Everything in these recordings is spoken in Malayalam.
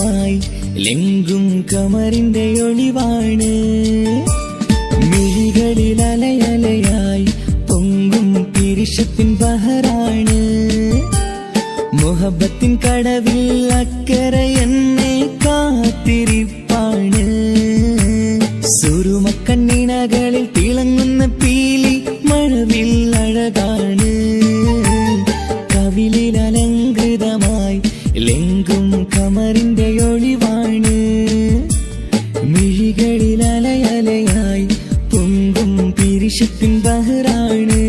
അലങ്കൃതമായി ലെങ്കും കമറിന്റെ ഒളിവാണ്. മിഴികളിൽ അലയലയായി പൊങ്കും പിരിശത്തിൻ ബഹറാണ്. മുഹബത്തിൻ കടവിൽ അക്കരെ എന്നെ കാത്തിരിപ്പാണ്. സുറുമക്കണ്ണിണകളിൽ തിളങ്ങുന്ന പീലി മഴവിൽ അഴകാണ്. കവിളിൽ അലങ്കൃതമായി ലെങ്കും കമറിന്റെ ഒളിവാണ്. മിഴികളിൽ അലയലയായി പൊങ്കും പിരിശത്തിൻ ബഹറാണ്.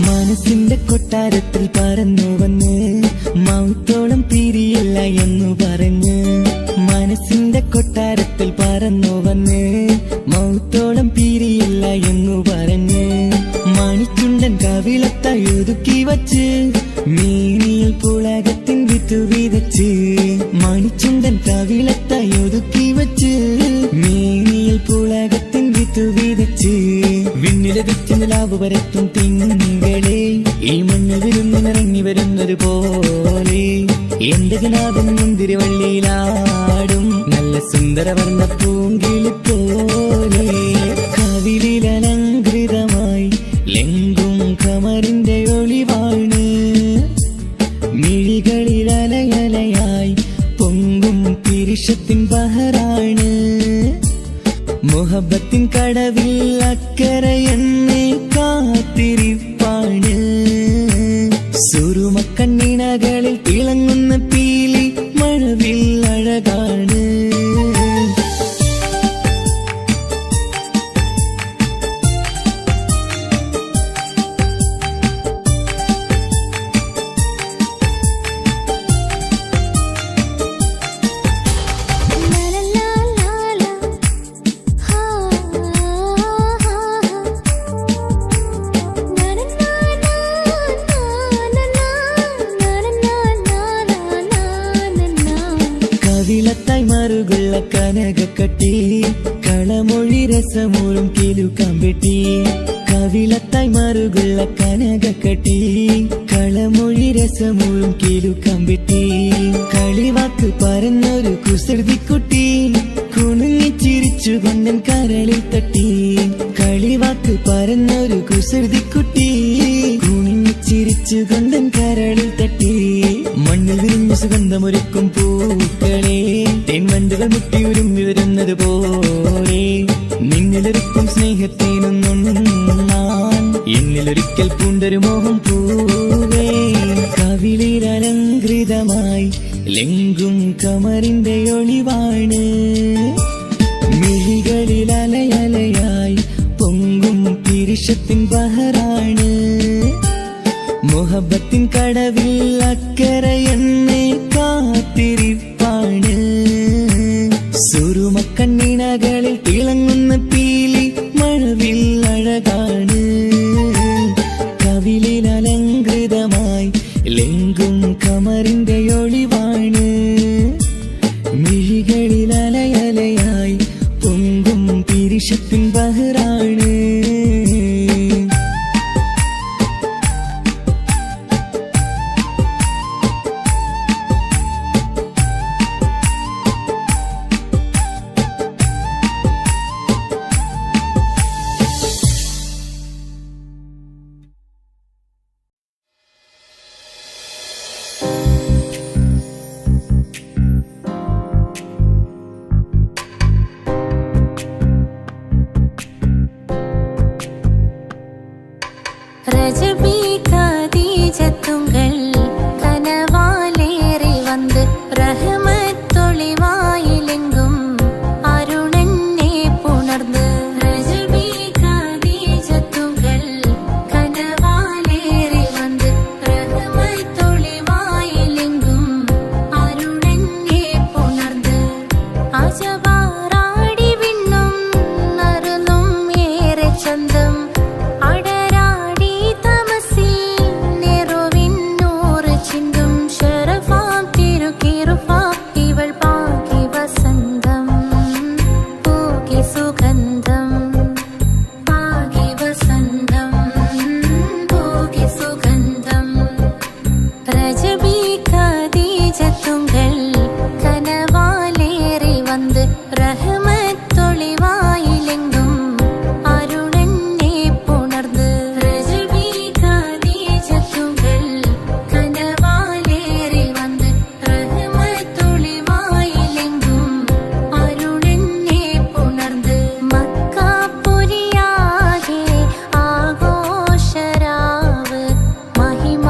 മനസ്സിന്റെ കൊട്ടാരത്തിൽ പറന്നു വന്ന് മൗത്തോളം പിരിയില്ല എന്നു പറഞ്ഞ്. മനസ്സിന്റെ കൊട്ടാരത്തിൽ പറന്നു വന്ന് മൗത്തോളം പിരിയില്ല എന്നു പറഞ്ഞ്. മണിച്ചുണ്ടൻ കവിളത്തായി ഒതുക്കി വച്ച് മീനിയിൽ പുളകത്തിൻ വിത്തു വിതച്ച്. മണിച്ചുണ്ടൻ കവിളത്തായി ഒതുക്കി വച്ച് മീനിയിൽ പുളകത്തിൻ വിത്തു വിതച്ച്. വിണ്ണിലതിച്ച് നിലാവ് വരത്തും തിങ്കളെ ഈ മണ്ണിൽ വിരുന്നിറങ്ങി വരുന്നത് പോലെ. എന്റെ കിനാവിൻ മുന്തിരിവള്ളിയിലാടും നല്ല സുന്ദരവർണ്ണ പൂങ്കിളി പോലെ. കവിളിൽ അലങ്കൃതമായി ലെങ്കും കമറിന്റെ ഒളിവാണ്. മിഴികളിൽ അലയലയായി പൊങ്കും പിരിശത്തിൻ ബഹറാണ്. മുഹബത്തിൻ കടവിൽ അക്കരെ എന്നെ കാത്തിരിപ്പാണ്. സുറുമക്കണ്ണിണകളിൽ തിളങ്ങുന്ന പീലി മഴവിൽ അഴകാണ്. കവിളത്തായി മറുകുള്ള കനകക്കട്ടി കളമൊഴി രസമൂറും കിലുക്കാമ്പെട്ടി. കവിളത്തായി മറുകുള്ള കനകക്കട്ടി കളമൊഴി രസമൂറും കിലുക്കാമ്പെട്ടി. കളിവാക്ക് പറഞ്ഞൊരു കുസൃതിക്കുട്ടി കുണുങ്ങിച്ചിരിച്ചു കൊണ്ടൻ കരളിൽ തട്ടി. കളിവാക്ക് പറഞ്ഞൊരു കുസൃതിക്കുട്ടി കുണുങ്ങിച്ചിരിച്ചു കൊണ്ടൻ കരളിൽ തട്ടി. മണ്ണിൽ വിരിഞ്ഞ സുഗന്ധമൊരുക്കും പൂക്കളെ തേൻവണ്ടുകൾ മുട്ടിയുരുമ്പി വരുന്നത് പോലെ. നിന്നിലൊരുക്കും സ്നേഹത്തേനൊന്നുണ്ണാൻ എന്നിലൊരിക്കൽ പൂണ്ടൊരു മോഹം പൂവേ. കവിളിൽ അലങ്കൃതമായി ലെങ്കും കമറിന്റെ ഒളിവാണ്. മിഴികളിൽ അലയലയായി പൊങ്കും പിരിശത്തിൻ ബഹറാണ്. മുഹബത്തിൻ കടവിൽ അക്കരെ എന്നെ കാത്തിരിപ്പാണ്. സുറുമക്കണ്ണിണകളിൽ തിളങ്ങുന്ന പീലി മഴവിൽ അഴകാണ്. കവിളിൽ അലങ്കൃതമായി ലെങ്കും കമറിന്റെ ഒളിവാണ്. മിഴികളിൽ അലയലയായി പൊങ്കും പിരിശത്തിൻ ബഹറാണ്. ரஜபி கதீஜத்துங்கள் கனவாலேறி வந்து ரஹ்மத்தொளிவாயிலெங்கும் அருணன்னே புணர்ந்து. ரஜபி கதீஜத்துங்கள் கனவாலேறி வந்து ரஹ்மத்தொளிவாயிலெங்கும் அருணன்னே புணர்ந்து. அஜபா തെളിവായിലെങ്കും അരുണനെ പുണർന്ന് റജബി ഖദീജത്തുകൾ കനവാലേറി വന്ന് റഹ്മത്തൊളിവായിലെങ്കും അരുണനെ പുണർന്ന് മക്കാപുരിയാകെ ആഘോഷരാവ് മഹിമ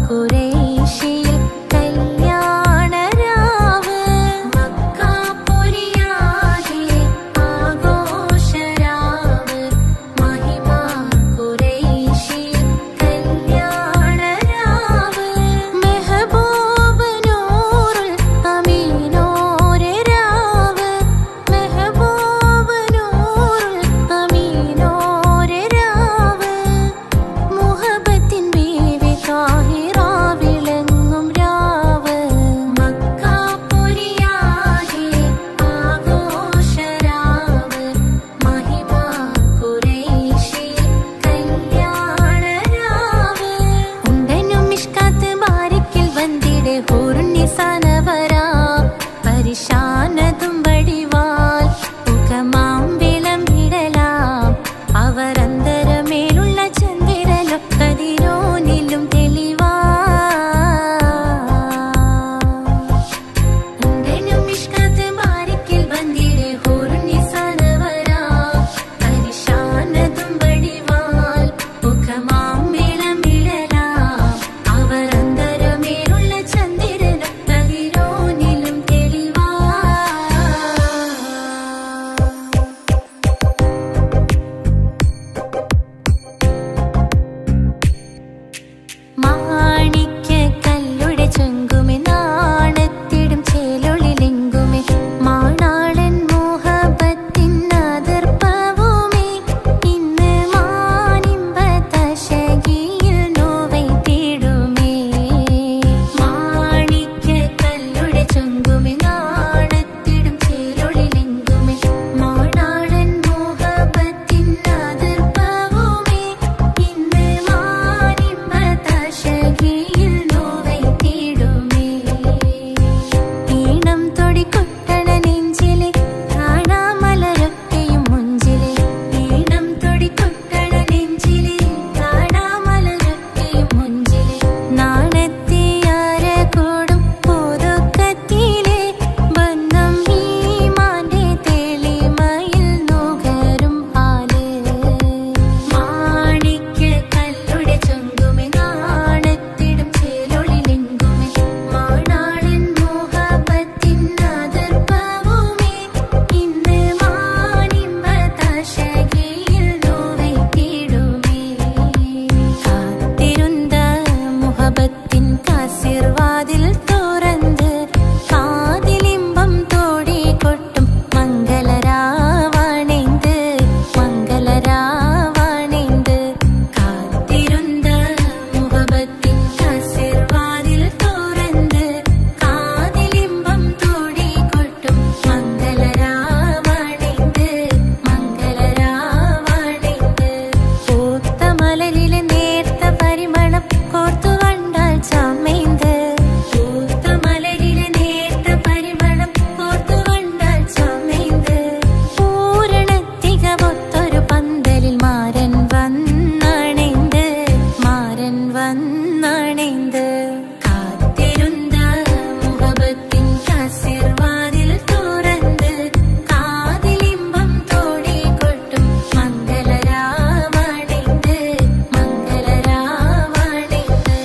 ഖുറൈശിയിൽ കല്യാണരാവ് മക്കാപുരിയാകെ ആഘോഷരാവ് മഹിമ ഖുറൈശിയിൽ കല്യാണരാവ് മെഹബൂബ് നൂറുൽ അമീനോരെ രാവ് മെഹബൂബ് നൂറുൽ അമീനോരെ രാവ് മുഹബത്തിൻ ബീവി താഹിറ വിളങ്ങും രാവ് മക്കാപുരിയാകെ ആഘോഷരാവ് മഹിമ ഖുറൈശിയിൽ കല്യാണരാവ് ഉണ്ടനും മിഷ്കാത്ത് ബാരിക്കിൽ വന്നിടെ ഹൂറുന്നിസാനവരാ പരിശാനതും വടിവാൽ മുഖമാം വിളമ്പിടലാം അവരന്തരമേലുള്ള ചന്ദ്രലോ കതിരോനിലും തെളിവാ ഉണ്ടനും മിഷ്കാത്ത് ബാരിക്കിൽ വന്നിടെ ഹൂറുന്നിസാനവരാ പരിശാനതും വടിവാൽ മുഖമാം വിളമ്പിടലാം അവരന്തരമേലുള്ള ചന്ദ്രലോ കതിരോനിലും തെളിവാ മാണിക്യ കല്ലുടെ ചൊങ്കുമെ നാണത്തിടും ചേലൊളിലെങ്കുമെ മാണാളൻ മോഹബത്തിൻ അതിർപ്പവുമേ ഇന്ന് മാനിമ്പ തശകിയിൽ നോവൈ തേടുമേ മാണിക്യ കല്ലുടെ ചൊങ്കുമെ നാണത്തിടും ചേലൊളിലെങ്കുമെ മാണാളൻ മോഹബത്തിൻ അതിർപ്പവുമേ ഇന്ന് മാനിമ്പ തശകിയിൽ നോവൈ തേടുമേ ഈണം തൊടിക്കൊട്ടണ നെഞ്ചിലെ കാണാമലരൊക്കെയും മുഞ്ചിലെ ഈണം തൊടിക്കൊട്ടണ നെഞ്ചിലെ കാണാമലരൊക്കെയും മുഞ്ചിലെ നാണത്തിയാര കൂടും പുതുക്കത്തിലെ ബന്ധം ഈമാന്റെ തെളിമയിൽ നുകരും ഹാല് മാണിക്യ കല്ലുടെ ചൊങ്കുമെ നാണത്തിടും ചേലൊളിലെങ്കുമെ മാണാളൻ മോഹബത്തിൻ അതിർപ്പവുമേ ഇന്ന് മാനിമ്പ തശകിയിൽ നോവൈ തേടുമേ കാത്തിരുന്ന മുഹബത്തിൻ കാസിർവാതിൽ തുറന്ന് കാതിലിമ്പം തോടി കൊട്ടും മംഗളരാവണൈந்து മംഗളരാവണൈந்து കാത്തിരുന്ന മുഹബത്തിൻ കാസിർവാതിൽ തുറന്ന് കാതിലിമ്പം തോടി കൊട്ടും മംഗളരാവണൈந்து മംഗളരാവണൈந்து പൂത്ത മലരിലെ നേർത്ത പരിമളം കോർത്തു കണ്ടാൽ ചമൈந்து പൂത്ത മലരിലെ നേർത്ത പരിമളം കോർത്തു കണ്ടാൽ ചമൈந்து പൂരണത്തികവൊത്തൊരു പന്തലിൽ മാരൻ വന്നണൈந்து മാരൻ വന്നണൈந்து കാത്തിരുന്ന മുഹബത്തിൻ കാസിർവാതിൽ തുറന്ന് കാതിലിമ്പം തോടി കൊട്ടും മംഗളരാവണൈந்து മംഗളരാവണൈந்து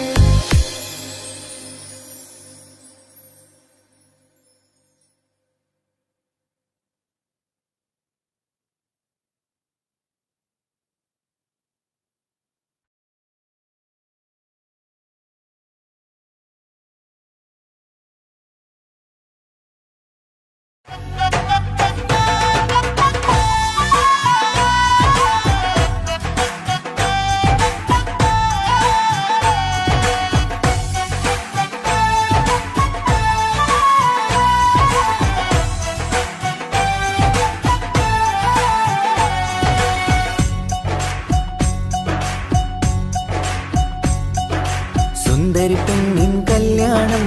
സുന്ദരി പെണ്ണിൻ കല്യാണം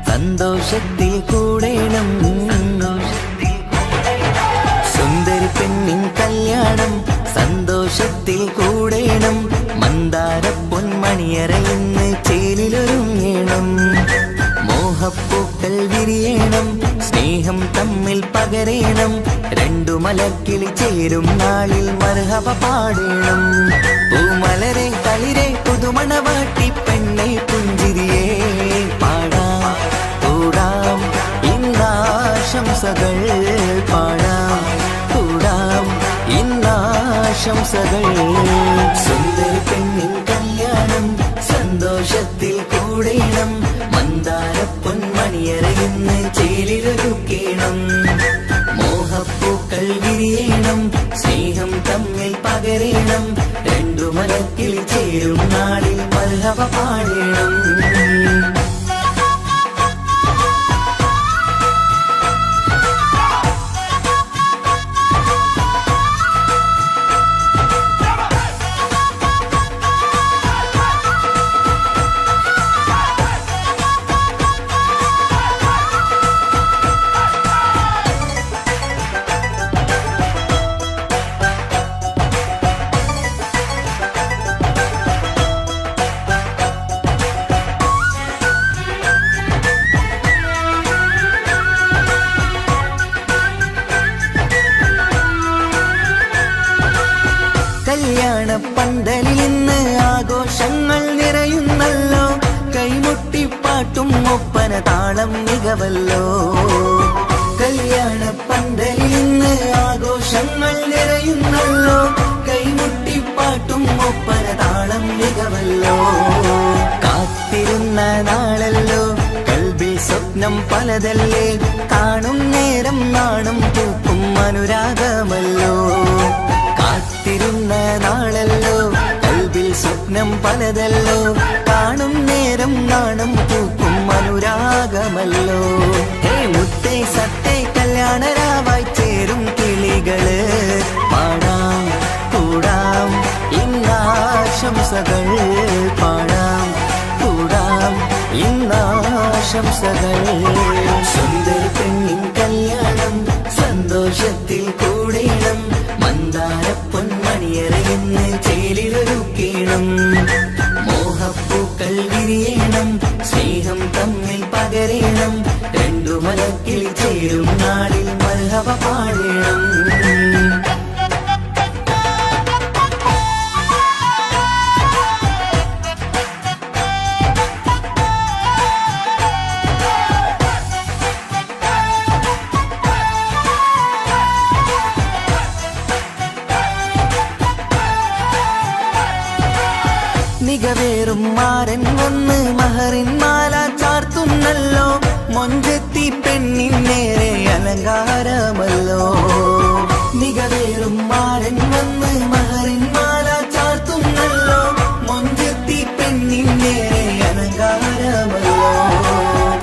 സന്തോഷത്തിൽ കൂടേണം വിരിയണം, സ്നേഹം തമ്മിൽ പകരേണം, രണ്ടു മലക്കിളി ചേരും നാളിൽ മർഹബ പാടേണം. പൂമലരെ തളിരെ പുതുമണവാട്ടി പെണ്ണെ പുഞ്ചിരിയേ പാടാം കൂടാം ഇന്നാശംസകൾ പാടാം കൂടാം ഇന്നാശംസകൾ. സുന്ദരി പെണ്ണിൻ കല്യാണം സന്തോഷത്തിൽ കൂടേണം, മന്ദാര പൊന്മണിയറയിന്ന് ചേലിലൊരുക്കേണം. മോഹപ്പൂക്കൾ വിരിയണം, സ്നേഹം തമ്മിൽ പകരേണം, രണ്ടു മലക്കിൽ ചേരും നാളിൽ മർഹബ പാടേണം. കല്യാണ പന്തലിൽ ഇന്ന് ആഘോഷങ്ങൾ നിറയുന്നല്ലോ, കൈമുട്ടിപ്പാട്ടും ഒപ്പന താളം മികവല്ലോ. കല്യാണ പന്തലിൽ ഇന്ന് ആഘോഷങ്ങൾ നിറയുന്നല്ലോ, കൈമുട്ടിപ്പാട്ടും ഒപ്പന താളം മികവല്ലോ. കാത്തിരുന്ന നാളല്ലോ, കൽബിൽ സ്വപ്നം പലതല്ലേ, കാണും നേരം നാണം പൂക്കും അനുരാഗമല്ലോ. കാത്തിരുന്ന നാളല്ലോ, കൽബിൽ സ്വപ്നം പലതല്ലോ, കാണും നേരം നാണം പൂക്കും അനുരാഗമല്ലോ. ഹേ മുത്തേ സത്തേ കല്യാണരാവായി ചേരും കിളികള്, പാടാം കൂടാം ഇന്നാശംസകൾ പാടാം കൂടാം ഇന്നാശംസകൾ. സുന്ദരി പെണ്ണിൻ കല്യാണം സന്തോഷത്തിൽ കൂടേണം, മന്ദാര പൊന്മണിയറയിന്ന് ചേലിലൊരുക്കേണം. മോഹപ്പൂക്കൾ വിരിയണം, സ്നേഹം തമ്മിൽ പകരേണം, രണ്ടു മലക്കിൽ ചേരും നാളിൽ മർഹബ പാടേണം. മികവേറും മാരൻ വന്ന് മഹറിൻ മാല ചാർത്തുന്നല്ലോ, മൊഞ്ചെത്തി പെണ്ണിൻ നേരെ അലങ്കാരമല്ലോ. മികവേറും മാരൻ വന്ന് മഹറിൻ മാല ചാർത്തുന്നല്ലോ, മൊഞ്ചെത്തി പെണ്ണിൻ നേരെ അലങ്കാരമല്ലോ.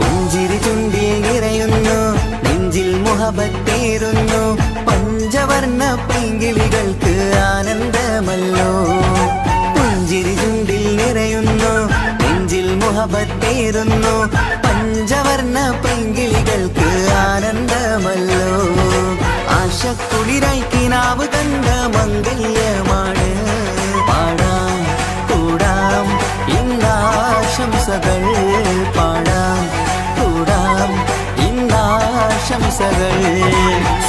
പുഞ്ചിരി ചുണ്ടിൽ നിറയുന്നു, നെഞ്ചിൽ മുഹബത്തേറുന്നു, പഞ്ചവർണ്ണ പൈങ്കിളികൾക്ക് ആനന്ദമല്ലോ. പുഞ്ചിരി ചുണ്ടിൽ നിറയുന്നു, നെഞ്ചിൽ മുഹബത്തേറുന്നു, പഞ്ചവർണ്ണ പൈങ്കിളികൾക്ക് ആനന്ദമല്ലോ. ആശക്കുളിരായി കിനാവ് കണ്ട മംഗല്യമാണ്, പാടാം കൂടാം ഇന്നാശംസകൾ പാടാം കൂടാം ഇന്നാശംസകൾ.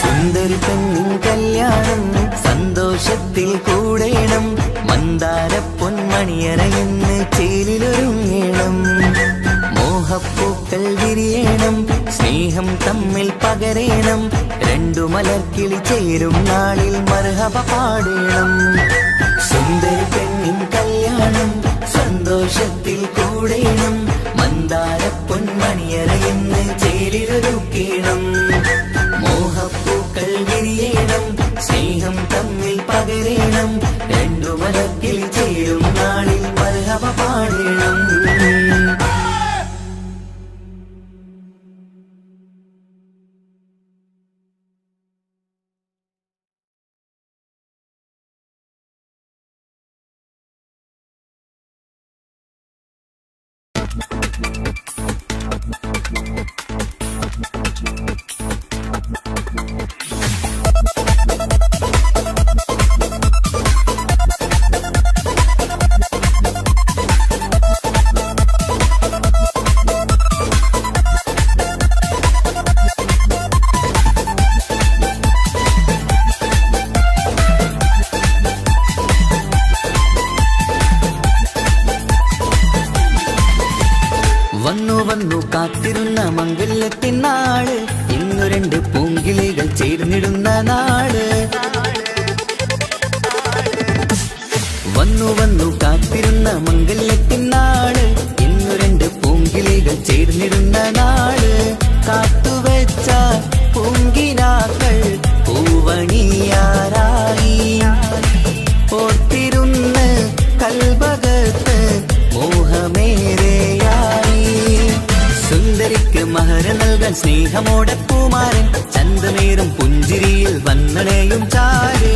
സുന്ദരി പെണ്ണിൻ കല്യാണം സന്തോഷത്തിൽ കൂടേണം, മന്ദാര പൊന്മണിയറയിന്ന് ചേലിലൊരുങ്ങേണം. മോഹപ്പൂക്കൾ വിരിയണം, സ്നേഹം തമ്മിൽ പകരേണം, രണ്ടു മലർക്കിളി ചേരും നാളിൽ മർഹബ പാടേണം. സുന്ദരി പെണ്ണിൻ കല്യാണം സന്തോഷത്തിൽ കൂടേണം, മന്ദാര പൊന്മണിയറയിന്ന് ചേലിലൊരുക്കേണം. മോഹപ്പൂക്കൾ വിരിയണം, സ്നേഹം തമ്മിൽ പകരേണം, രണ്ടു മലക്കിൽ ചേരും നാളിൽ മർഹബ പാടേണം. നാട്. വന്നു വന്നു കാത്തിരുന്ന മംഗല്യത്തിൻ നാട്, ഇന്നു രണ്ട് പൂങ്കിളികൾ ചേർന്നിടുന്ന നാട്. കാത്തുവെച്ച പൂങ്കിനാക്കൾ പൂവണിയാറായി, ഓർത്തിരുന്ന് കൽബകത്ത് മോഹമേറെയായി. സുന്ദരിക്ക് മഹർ നൽകാൻ സ്നേഹമോടെ പൂമാരൻ, ചന്തമേറും പുഞ്ചിരിയിൽ വന്നണയും ചാര്.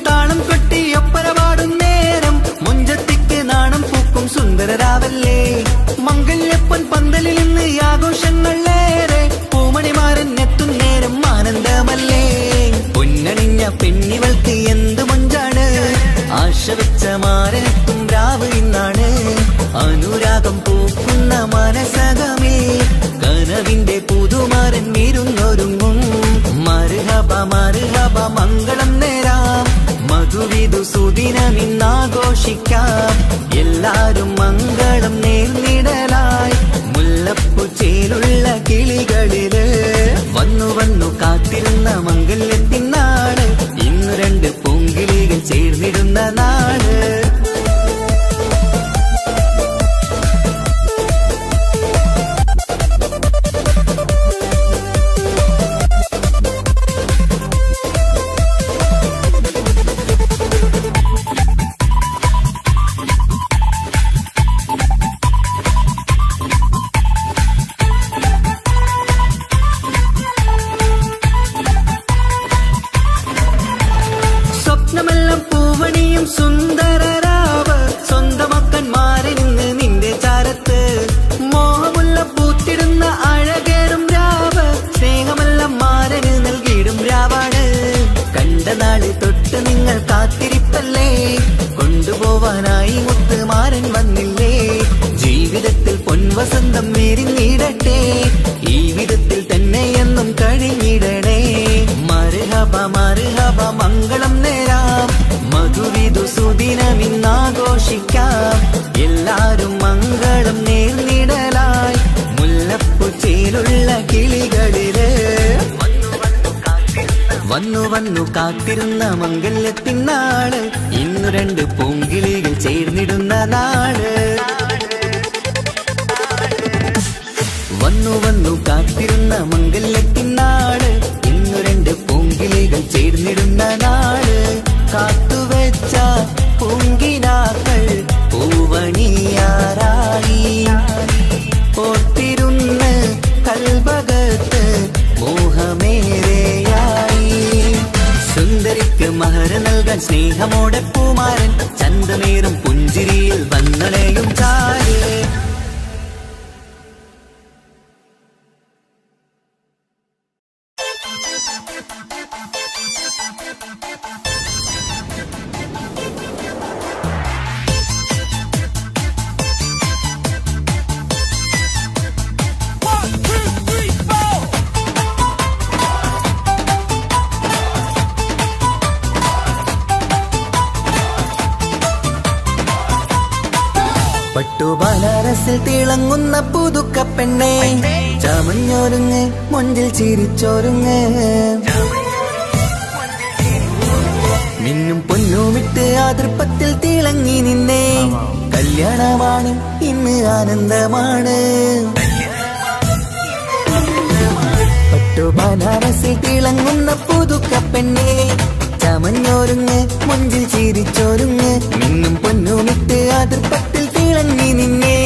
താളം കൊട്ടി ഒപ്പര പാടും നേരം, മുഞ്ചത്തിക്ക് നാണം പൂക്കും സുന്ദരരാവല്ലേ. മംഗല്യപ്പൻ പന്തലിൽ നിന്ന് ആഘോഷങ്ങളേറെ, പൂമണിമാരൻ എത്തും നേരം ആനന്ദമല്ലേ. പൊന്നണിഞ്ഞ പെണ്ണിവൾക്ക് എന്ത് മൊഞ്ചാണ്, ആശ വെച്ച മാരനെത്തും രാവ് ഇന്നാണ്. അനുരാഗം പൂക്കുന്ന മനസകമേ, കനവിന്റെ പുതുമാരൻ ഇരുന്നൊരുങ്ങും. മർഹബ മർഹബ മംഗളം നേരാം, മധുവിധു സുദിനമിന്നാഘോഷിക്കാം. എല്ലാരും മംഗളം നേർന്നിടലായി, മുല്ലപ്പൂച്ചേലുള്ള കിളികളില്. വന്നു വന്നു കാത്തിരുന്ന മംഗല്യത്തിൻ നാട്, ഇന്നു രണ്ട് പൂങ്കിളികൾ ചേർന്നിടുന്ന നാട്. സ്വപ്നമെല്ലാം പൂവണിയും സുന്ദരരാവ്, സ്വന്തമക്കന്മാരിന്ന് നിന്റെ ചാരത്ത്. മോഹമുള്ള പൂത്തിടുന്ന അഴകേറും രാവ്, സ്നേഹമെല്ലാം മാരന് നൽകിയിടും രാവാണ്. കണ്ട നാള് തൊട്ട് നിങ്ങൾ കാത്തിരിപ്പല്ലേ, കൊണ്ടുപോവാനായി മുത്തുമാരൻ വന്നില്ലേ. ജീവിതത്തിൽ പൊൻവസന്തം നേരിടട്ടെ, ഈ വിധത്തിൽ തന്നെ എന്നും കഴിഞ്ഞിടണേ. മർഹബ മർഹബ മംഗളം നേരാം, മധുവിധു സുദിനമിന്നാഘോഷിക്കാം. എല്ലാരും മംഗളം നേർന്നിടലായി, മുല്ലപ്പൂച്ചേലുള്ള കിളികളില്. വന്നു വന്നു കാത്തിരുന്ന മംഗല്യത്തിൻ നാട്, ഇന്നു രണ്ട് പൂങ്കിളികൾ ചേർന്നിടുന്ന നാട്. വന്നു വന്നു കാത്തിരുന്ന മംഗല്യത്തിൻ നാട്, ഇന്നു രണ്ട് പൂങ്കിളികൾ ചേർന്നിടുന്ന നാട്. കാത്തുവെച്ച പൂങ്കിനാക്കൾ പൂവണിയാറായി, ഓർത്തിരുന്ന് കൽബകത്ത് മോഹമേറെയായി. സുന്ദരിക്ക് മഹർ നൽകാൻ സ്നേഹമോടെ പൂമാരൻ, ചന്തമേറും പുഞ്ചിരിയിൽ വന്നണയും ചാര്. പട്ടുബനാറസിൽ തിളങ്ങുന്ന പുതുക്ക പെണ്ണെ, ചമഞ്ഞൊരുങ്ങ് മൊഞ്ചിൽ ചിരിച്ചൊരുങ്ങ്. മിന്നും പൊന്നുമിട്ട് ആതൃപ്പത്തിൽ തിളങ്ങി നിന്നേ, കല്യാണമാണ് ഇന്ന് ആനന്ദമാണ്. പട്ടുബനാറസിൽ തിളങ്ങുന്ന പുതുക്ക പെണ്ണെ, ചമഞ്ഞൊരുങ്ങ് മൊഞ്ചിൽ ചിരിച്ചൊരുങ്ങ്. മിന്നും പൊന്നുമിട്ട് ആതൃപ്പത്തിൽ തിളങ്ങി നിന്നേ,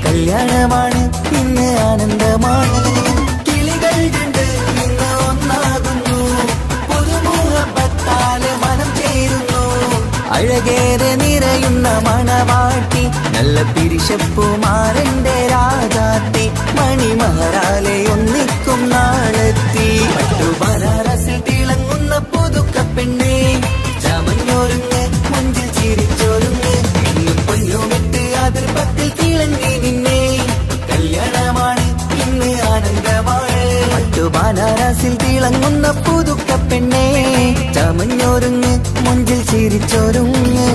കല്യാണമാണ് ഇന്ന് ആനന്ദമാണ്. കിളികൾ കണ്ട് ഇന്ന് ഒന്നാകുന്നു, പുതുമുഹബത്താല് മനം ചേരുന്നു. അഴകേറെ നിറയുന്ന മണവാട്ടി, നല്ല പിരിശപ്പുമാരന്റെ രാജാത്തി. മണിമഹറാലെ ഒന്നിക്കും നാളെത്തി. പട്ടുബനാറസിൽ തിളങ്ങുന്ന പുതുക്ക പെണ്ണെ, ചമഞ്ഞ ഒരുങ്ങ് മുഞ്ചിൽ ചിരിച്ചൊരുങ്ങ്.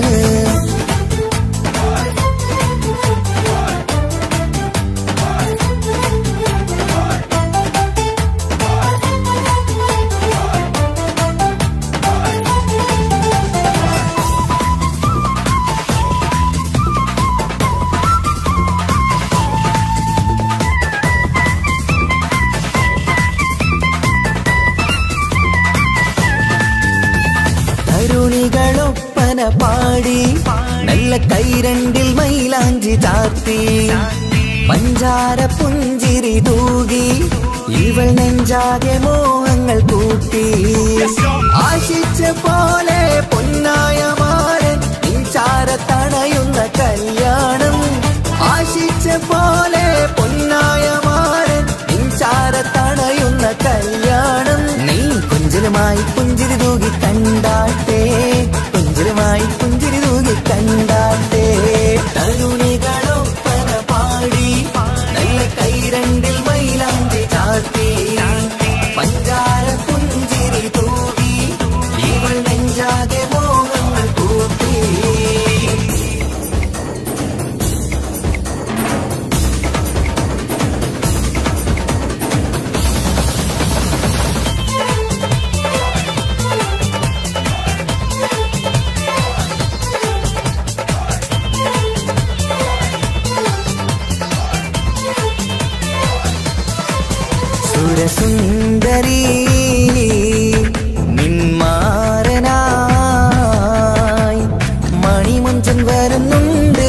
തരുണികളൊപ്പന പാടി നല്ല കൈരണ്ടിൽ മൈലാഞ്ചി ചാർത്തി പഞ്ചാര പുഞ്ചിരി തൂകി ഇവൾ നെഞ്ചാകെ മോഹങ്ങൾ കൂട്ടി. ആശിച്ച പോലെ പൊന്നായ മാരൻ ചാരത്തണയുന്ന കല്യാണം. ആശിച്ച പോലെ പൊന്നായ മാരൻ ചാരത്തണയുന്ന കല്യാണം. നീ കുഞ്ചലുമായി പുഞ്ചിരി തൂകി കണ്ടാട്ടെ, കുഞ്ചലുമായി പുഞ്ചിരി തൂകി കണ്ടാട്ടെ. തരുണികളൊപ്പന പാടി നല്ല കൈരണ്ടിൽ മൈലാഞ്ചി ചാർത്തി പഞ്ചാര പുഞ്ചിരി തൂകി ഇവൾ നെഞ്ചാകെ മോഹങ്ങൾ കൂട്ടി. സുരസുന്ദരി നിന്മാരനായി മണിമുഞ്ചൻ വരുന്നുണ്ട്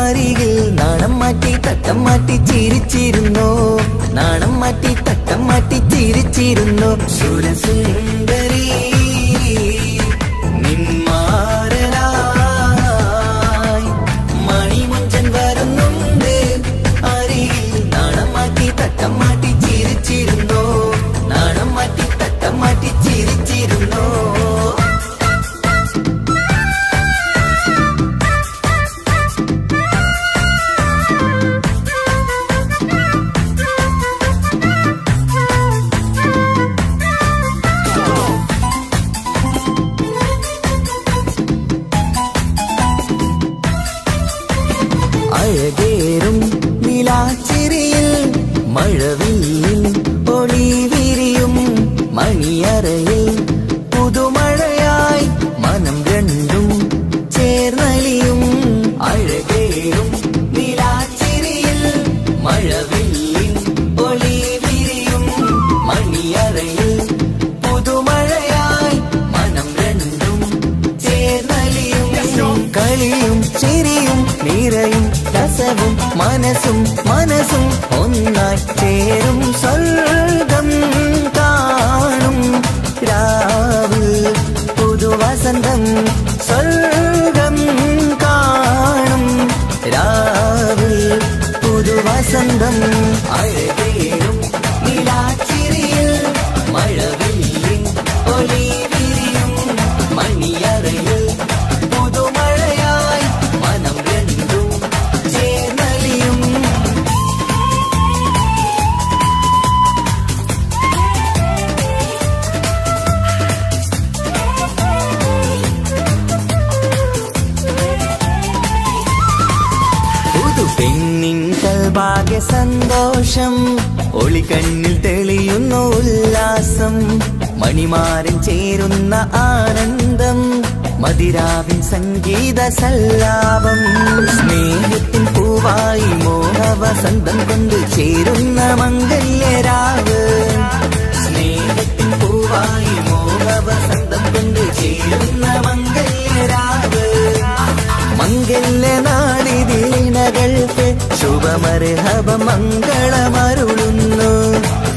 അരികിൽ. നാണം മാറ്റി തട്ടം മാറ്റി ചിരിച്ചിരുന്നു, നാണം മാറ്റി തട്ടം മാറ്റി ചിരിച്ചിരുന്നു. സുരസുന്ദരി നിന്മാരനായി മണിമുഞ്ചൻ വരുന്നുണ്ട് അരികിൽ. നാണം മാറ്റി തട്ടം മാറ്റി ചിരിച്ചിരുന്നു, നാണം മാറ്റി തട്ടം മാറ്റി ചിരിച്ചിരുന്നു. അഴകേറും നിലാച്ചിരിയിൽ മഴവില്ലിൽ ഒളി വിരിയും മണിയറയിൽ പുതുമഴയായി മനം രണ്ടും ചേർന്നലിയും. അഴകേറും നിലാച്ചിരിയിൽ മഴവില്ലിൽ ഒളി വിരിയും മണിയറയിൽ പുതുമഴയായി മനം രണ്ടും ചേർന്നലിയും. കളിയും ചിരിയും നിറയും രസവും മനസ്സും മനസ്സും ഒന്നായി ചേരും സ്വർഗം കാണും രാവ് പുതുവസന്തം. സ്വർഗം കാണും രാവ് പുതുവസന്തം. അഴകേറും നിലാച്ചിരിയിൽ മഴവില്ലിൻ ഒളി വിരിയും മണിയറയിൽ പുതുമഴയായി മനം രണ്ടും ചേർന്നലിയും. പുതു പെണ്ണിൻ കൽഭാഗ്യ സന്തോഷം ഒളിക്കണ്ണിൽ തെളിയുന്നു ഉല്ലാസം. മണിമാരൻ ചേരുന്ന ആനന്ദം മതിരാവിൻ സംഗീത സല്ലാപം. സ്നേഹത്തിൻ പൂവായി മോഹവസന്തം കൊണ്ട് ചേരുന്ന മംഗല്യരാവ്. സ്നേഹത്തിൻ പൂവായി മോഹവസന്തം കൊണ്ട് ചേരുന്ന മംഗല്യരാവ്. മംഗല്യനാളിതീനകൾക്ക് ശുഭമർഹബ മംഗളമരുളുന്നു.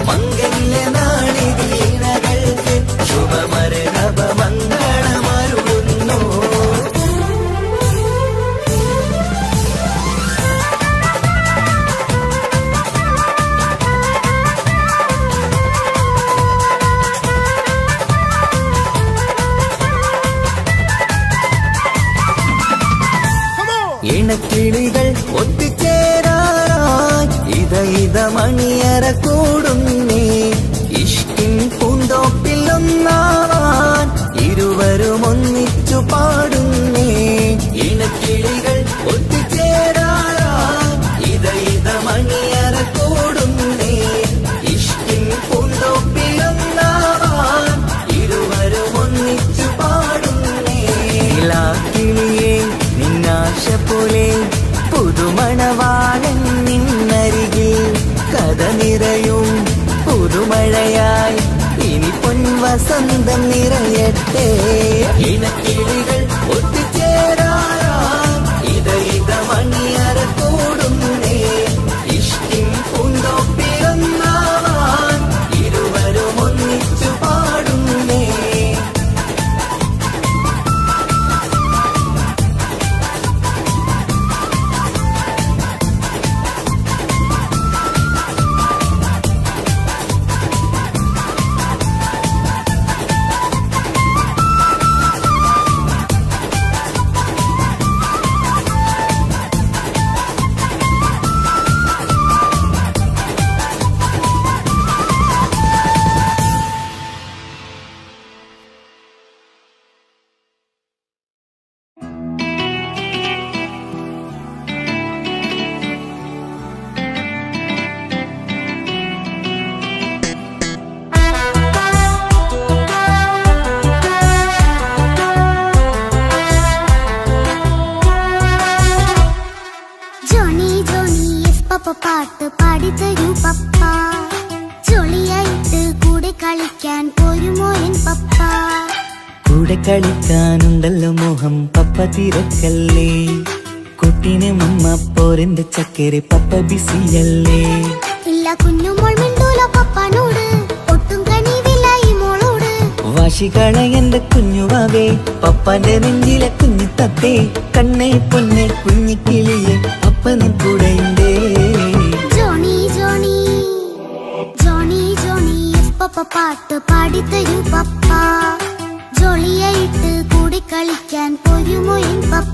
മംഗല്യനാളിതീനകൾക്ക് ശുഭമർഹബ മംഗളമരുളുന്നു. ഇണക്കിളികൾ ഒത്തുചേരാറായി ഇത മണിയറ കൂടുന്നേ. ഇഷ്കിൻ പൂന്തോപ്പിൽ ഒന്നാവാൻ ഇരുവരും വസന്തം നിറയട്ടെ. ഇണക്കിളികൾ ഒത്തുചേരാൻ ഇത മണിയറ കൂടുന്നേ. ഇഷ്ടിൻ പൂന്തോപ്പിറന്നാവാൻ ഇരുവരും ഒന്നിച്ചു പാടുന്നേ. പാട്ട് പാടിത്തരൂ പപ്പ. ജോളിയായിട്ട് കൂടെ കളിക്കാൻ ഒരുമോ എൻ പപ്പ. കൂടെ കളിക്കാനുണ്ടല്ലോ മോഹം പപ്പ തിരക്കല്ലേ. കുട്ടീനെ മമ്മ പോരെന്റെ ചക്കരെ പപ്പ ബിസിയല്ലേ. ഇല്ല കുഞ്ഞുമോൾ മിണ്ടൂല പപ്പനോട്, ഒട്ടും കനിവില്ല ഈ മോളോട്. വാശികള എന്റെ കുഞ്ഞുവാവേ, പപ്പാന്റെ നെഞ്ചിലെ കുഞ്ഞു തത്തേ. കണ്ണേ പൊന്നെ കുഞ്ഞിക്കിളിയെ പപ്പന് കൂടെയുണ്ടേ. ജോണി ജോണി ജോണി ജോണി പപ്പ പാട്ട് പാടിത്തരൂ പപ്പ. ജോളിയായിട്ട് കൂടെ കളിക്കാൻ ഒരുമോ എൻ പപ്പ.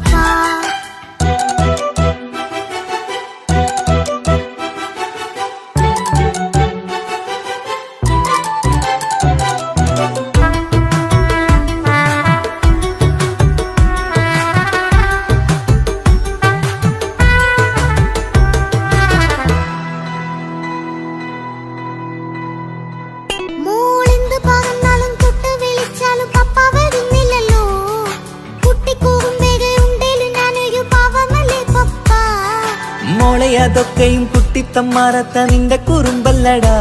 അതൊക്കെയും കുട്ടിത്തമ്മാറത്ത നിന്റെ കുറുമ്പല്ലടാ.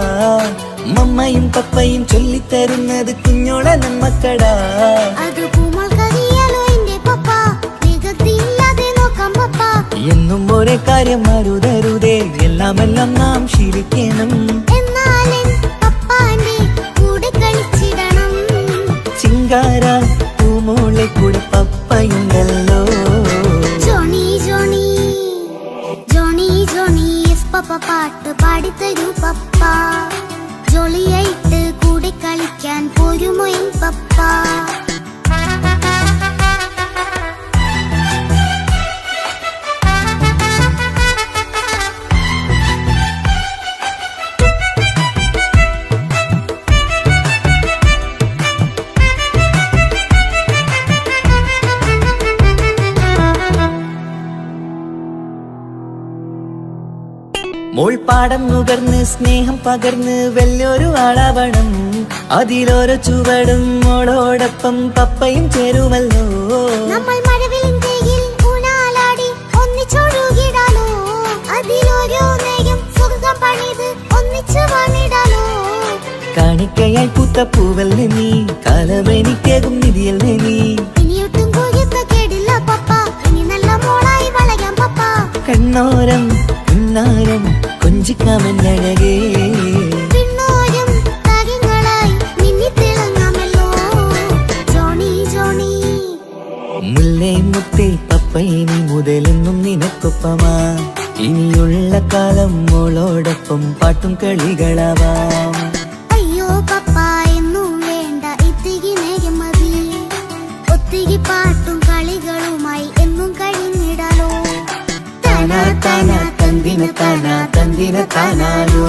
മമ്മയും പപ്പയും ചൊല്ലിത്തരുന്നത് കുഞ്ഞോളെ നമ്മക്കടാ. എന്നും ഒരേ കാര്യം മരുതരുതേ, എല്ലാമെല്ലാം നാം ശീലിക്കണം. ചിങ്കാര പൂമോളെ കൂടെ പപ്പയുണ്ടല്ലോ. പപ്പ പാട്ട് പാടിത്തരൂ പപ്പ. ജോളിയായിട്ട് കൂടെ കളിക്കാൻ പോരുമോ എൻ പപ്പ. മോൾപ്പാടം നുകർന്ന് സ്നേഹം പകർന്ന് വലിയൊരു ആളാവണം. അതിലോരോ ചുവടും മോളോടൊപ്പം പപ്പയും ചേരുമല്ലോ. നമ്മൾ മഴവിലിൻ ഊനാലാടി ഒന്നിച്ചൊഴുകിടാലോ. അതിലോരോ നേരം സുഖം പണിത് ഒന്നിച്ചു വാണിടാലോ. കാണിക്കയായി പൂത്ത പൂവല്ലേ നീ, കാലമെനിക്കേകും നിധിയല്ലേ നീ. ഇനിയൊട്ടും കുരുത്ത കേടില്ല പപ്പ, ഇനി നല്ല മോളായി വളരാം പപ്പ. കണ്ണോരം പിന്നാരം കൊഞ്ചിക്കാമെന്നഴകേ. പിന്നോരം താരങ്ങളായി മിന്നിത്തിളങ്ങാമല്ലോ. ജോണി ജോണി മുല്ലേ മുത്തേ പപ്പയിനി മുതലെന്നും നിനക്കൊപ്പമാ. ഇനിയുള്ള കാലം മോളോടൊപ്പം പാട്ടും കളികളാവാം. അയ്യോ പപ്പ എന്നും വേണ്ട ഇത്തിരി നേരം മതി. ഒത്തിരി പാട്ടും കളികളുമായി എന്നും കഴിഞ്ഞിടാലോ. താനാ താനാ തന്തിന താനാ തന്തിന താനാലോ.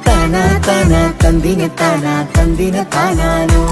താനാ താനാ തന്തിന താനാ തന്തിന താനാലോ.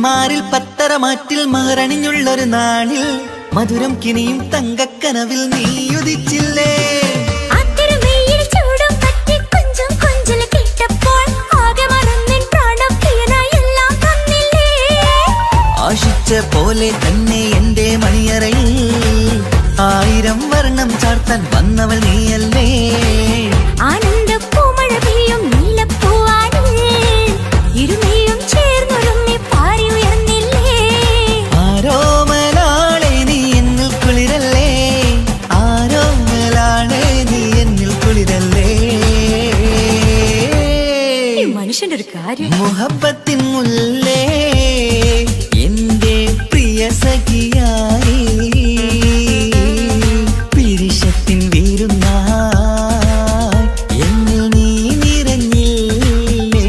മാറിൽ പത്തരമാറ്റിൽ മഹറണിഞ്ഞുള്ളൊരു നാളിൽ മധുരം കിനിയും തങ്കക്കനവിൽ നീ ഉദിച്ചില്ലേ. ആശിച്ച പോലെ തന്നെ എന്റെ മണിയറയിൽ 1000 വർണ്ണം ചാർത്താൻ വന്നവൾ നീയല്ലേ. ആനന്ദപ്പൂമഴ പെയ്യും നീലപ്പൂവാനിൽ ഇരുമയും ചേർന്നൊരുമ്മി പാറി ഉയർന്നില്ലേ. ആരോമലാളെ നീ എന്നിൽ കുളിരല്ലേ, ആരോമലാളെ നീ എന്നിൽ കുളിരല്ലേ. മനുഷ്യന്റെ ഒരു കാര്യം. മുഹബത്തിൻ മുല്ലേ എന്റെ പ്രിയ സഖിയായി പിരിശത്തിൻ വീരുന്നായി എന്നിൽ നീ നിറഞ്ഞില്ലേ.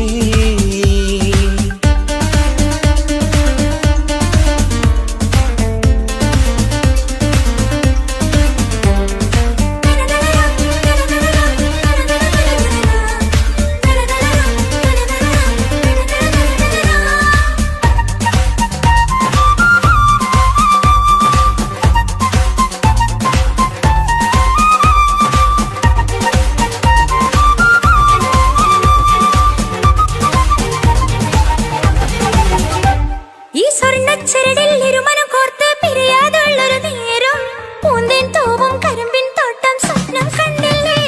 ഈ സ്വർണ്ണച്ചരടിൽ ഇരുമനം കോർത്ത് പിരിയാതുള്ളൊരു നേരം പൂന്തേൻ തോവും കരിമ്പിൻ തോട്ടം സ്വപ്നം കണ്ടില്ലേ.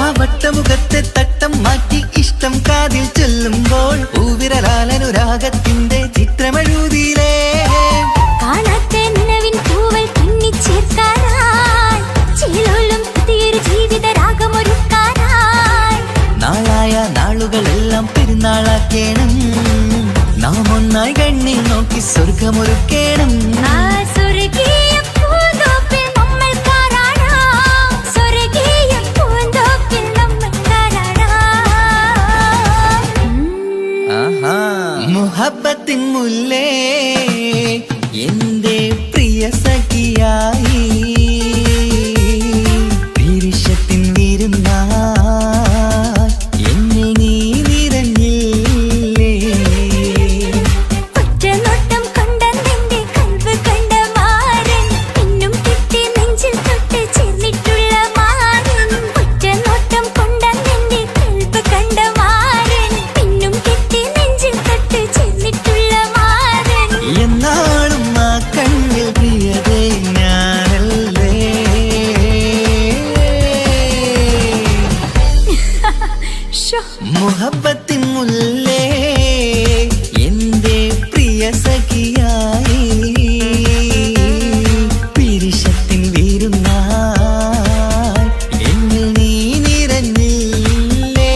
ആ വട്ടമുഖത്തെ തട്ടം മാറ്റി ഇഷ്ടം കാതിൽ ചൊല്ലുമ്പോൾ പൂവിരലാലനുരാഗത്തിന്റെ ചിത്രമെഴുതിയിലേ. കാണാത്ത നിലവിൻ പൂവൽ പിന്നിച്ചേർക്കാനായി ചിലോലും പുതിയൊരു ജീവിത രാഗമൊരുക്കാനായി നാളായ നാളുകളെല്ലാം പെരുന്നാളാക്കേണം, നാം ഒന്നായി കണ്ണിൽ നോക്കി സ്വർഗമൊരുക്കേണം. ആ സ്വർഗീയ പൂന്തോപ്പിൽ നമ്മൾ കാണാം, സ്വർഗീയ പൂന്തോപ്പിൽ നമ്മൾ കാണാം. മുഹബത്തിൻ മുല്ലേ എന്റെ പ്രിയ സഖിയായി പിരിശത്തിൻ വീരുന്നായി എന്നിൽ നീ നിറഞ്ഞില്ലേ. ഒറ്റനോട്ടം കൊണ്ടെന്റെ കൽവ് കണ്ട മാരൻ പിന്നും കിട്ടി നെഞ്ചിൽ തൊട്ട് ചേർന്നിട്ടുള്ള മാരൻ. ഒറ്റനോട്ടം കൊണ്ടെന്റെ കൽവ് കണ്ട മാരൻ പിന്നും കിട്ടി നെഞ്ചിൽ തൊട്ട് ചേർന്നിട്ടുള്ള മാരൻ. എന്നാളും ആ കണ്ണിൽ പ്രിയതേ ഞാനല്ലേ. ശോ, മുഹബത്തിൻ മുല്ലേ എന്റെ പ്രിയ സഖിയായി പിരിശത്തിൻ വീരുന്നായി എന്നിൽ നീ നിറഞ്ഞില്ലേ.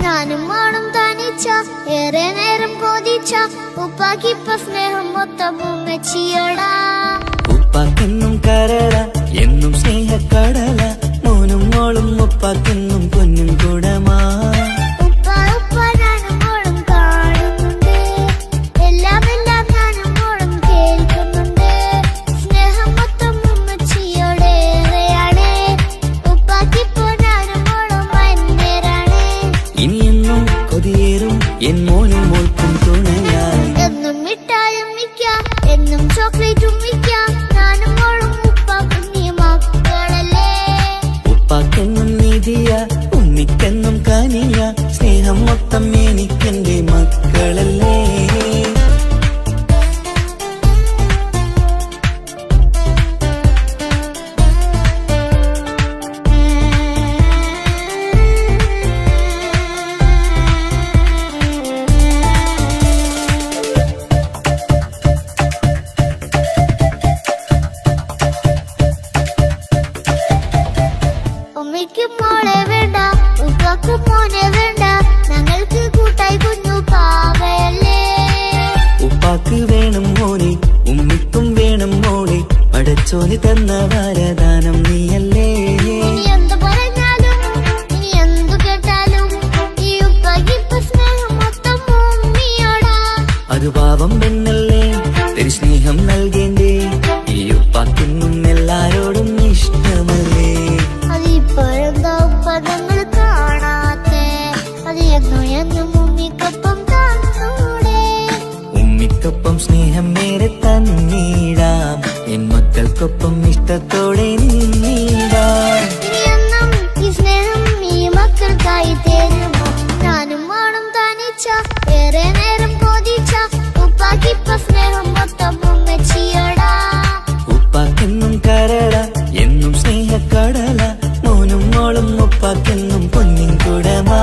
ഞാനും ആണും തനിച്ച ഏറെ നേരം കൊതിച്ച ഉപ്പാക്കിപ്പ സ്നേഹം മൊത്തം ഉമ്മച്ചിയോടാ. ഉപ്പാക്കെന്നും കരള എന്നും സ്നേഹക്കടല, മോനും മോളും ഉപ്പാക്കെന്നും പൊന്നും കൂടമാ. ഉപ്പ ഉപ്പ ഞാനും മോളും കാണുന്നുണ്ട്, എല്ലാം എല്ലാം ഞാനും മോളും കേൾക്കുന്നുണ്ട്. സ്നേഹം മൊത്തം ഉമ്മച്ചിയോടേറെയാണ്, ഉപ്പാക്കിപ്പോ ഞാനും മോളും അന്യരാണ്. ഇനിയെന്നും കൊതിയേറും എൻ മോനും മോൾക്കും തുണയായി. എന്നും മിഠായും മിക്കാം, എന്നും ചോക്ലേറ്റും മിക്കാം, ഞാനും മോളും ഉപ്പാക്കും നീ മക്കളല്ലേ. ഉപ്പാക്കെന്നും നിധിയ ഉമ്മിക്കെന്നും കനിയ, സ്നേഹം മൊത്തം എനിക്കെന്റെ മക്കളല്ലേ. മോനെ ഉമ്മിക്കും വേണം മോളെ പടച്ചോന് തന്ന വരദാനം നീയല്ലേ. ഇനി എന്ത് പറഞ്ഞാലും ഇനി എന്തു കേട്ടാലും ഈ ഉപ്പാക്കിപ്പ സ്നേഹം മൊത്തം ഉമ്മിയോടാ. അത് പാവം പെണ്ണല്ലേ തരി സ്നേഹം നൽകേണ്ടേ ഈ ഉപ്പാക്കിന്നും എല്ലാരോടും ഇഷ്ടമല്ലേ. അതിപ്പോഴെന്താ ഉപ്പ ഞങ്ങൾ കാണാത്തെ, അത് എന്നും എന്നും ഉമ്മിക്കൊപ്പം തന്നൂടെ. ഉമ്മിക്കൊപ്പം സ്നേഹം നേരെ തന്നീടാം എൻ മക്കൾക്കൊപ്പം ഇഷ്ടത്തോടെ നിന്നീടാം. ഇനിയെന്നും ഈ സ്നേഹം ഈ മക്കൾക്കായി തരുമോ? ഞാനും മോളും തനിച്ച ഏറെ നേരം കൊതിച്ച ഉപ്പാക്കിപ്പ സ്നേഹം മൊത്തം ഉമ്മച്ചിയോടാ. ഉപ്പാക്കെന്നും കരള എന്നും സ്നേഹക്കടല മോനും മോളും ഉപ്പാക്കെന്നും പൊന്നിൻ കുടമാ.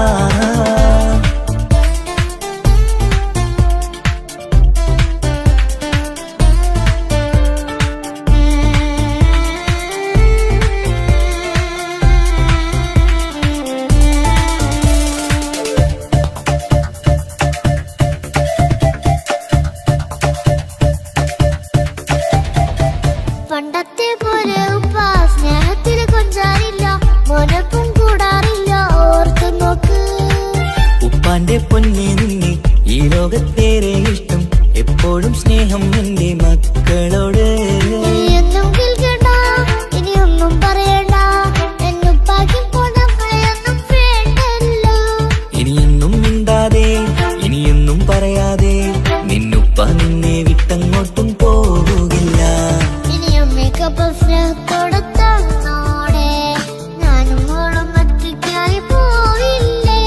പണ്ടത്തെ പോലെ ഉപ്പ സ്നേഹത്തിൽ കൊഞ്ചാറില്ല, മോനൊപ്പം കൂടാറില്ല, ഓർത്തു നോക്ക്. ഉപ്പാന്റെ പൊന്നെ നിന്നെ ഈ ലോകത്തേറെ ഇഷ്ടം എപ്പോഴും സ്നേഹം എന്റെ മക്കളോട്. ഇനിയൊന്നും കേൾക്കണ്ട, ഇനിയൊന്നും പറയണ്ട, എന്നുപ്പാക്കിപ്പോ നമ്മളെയൊന്നും വേണ്ടല്ലോ. ഇനിയൊന്നും മിണ്ടാതെ ഇനിയൊന്നും പറയാതെ നിന്നുപ്പ നിന്നെ വിട്ടങ്ങോട്ടും പോവുകില്ല. ഇനിയൊമ്മയ്ക്കൊപ്പം സ്നേഹത്തോടെ തന്നോടെ ഞാനും മോളും ഒറ്റയ്ക്കായി പോയില്ലേ.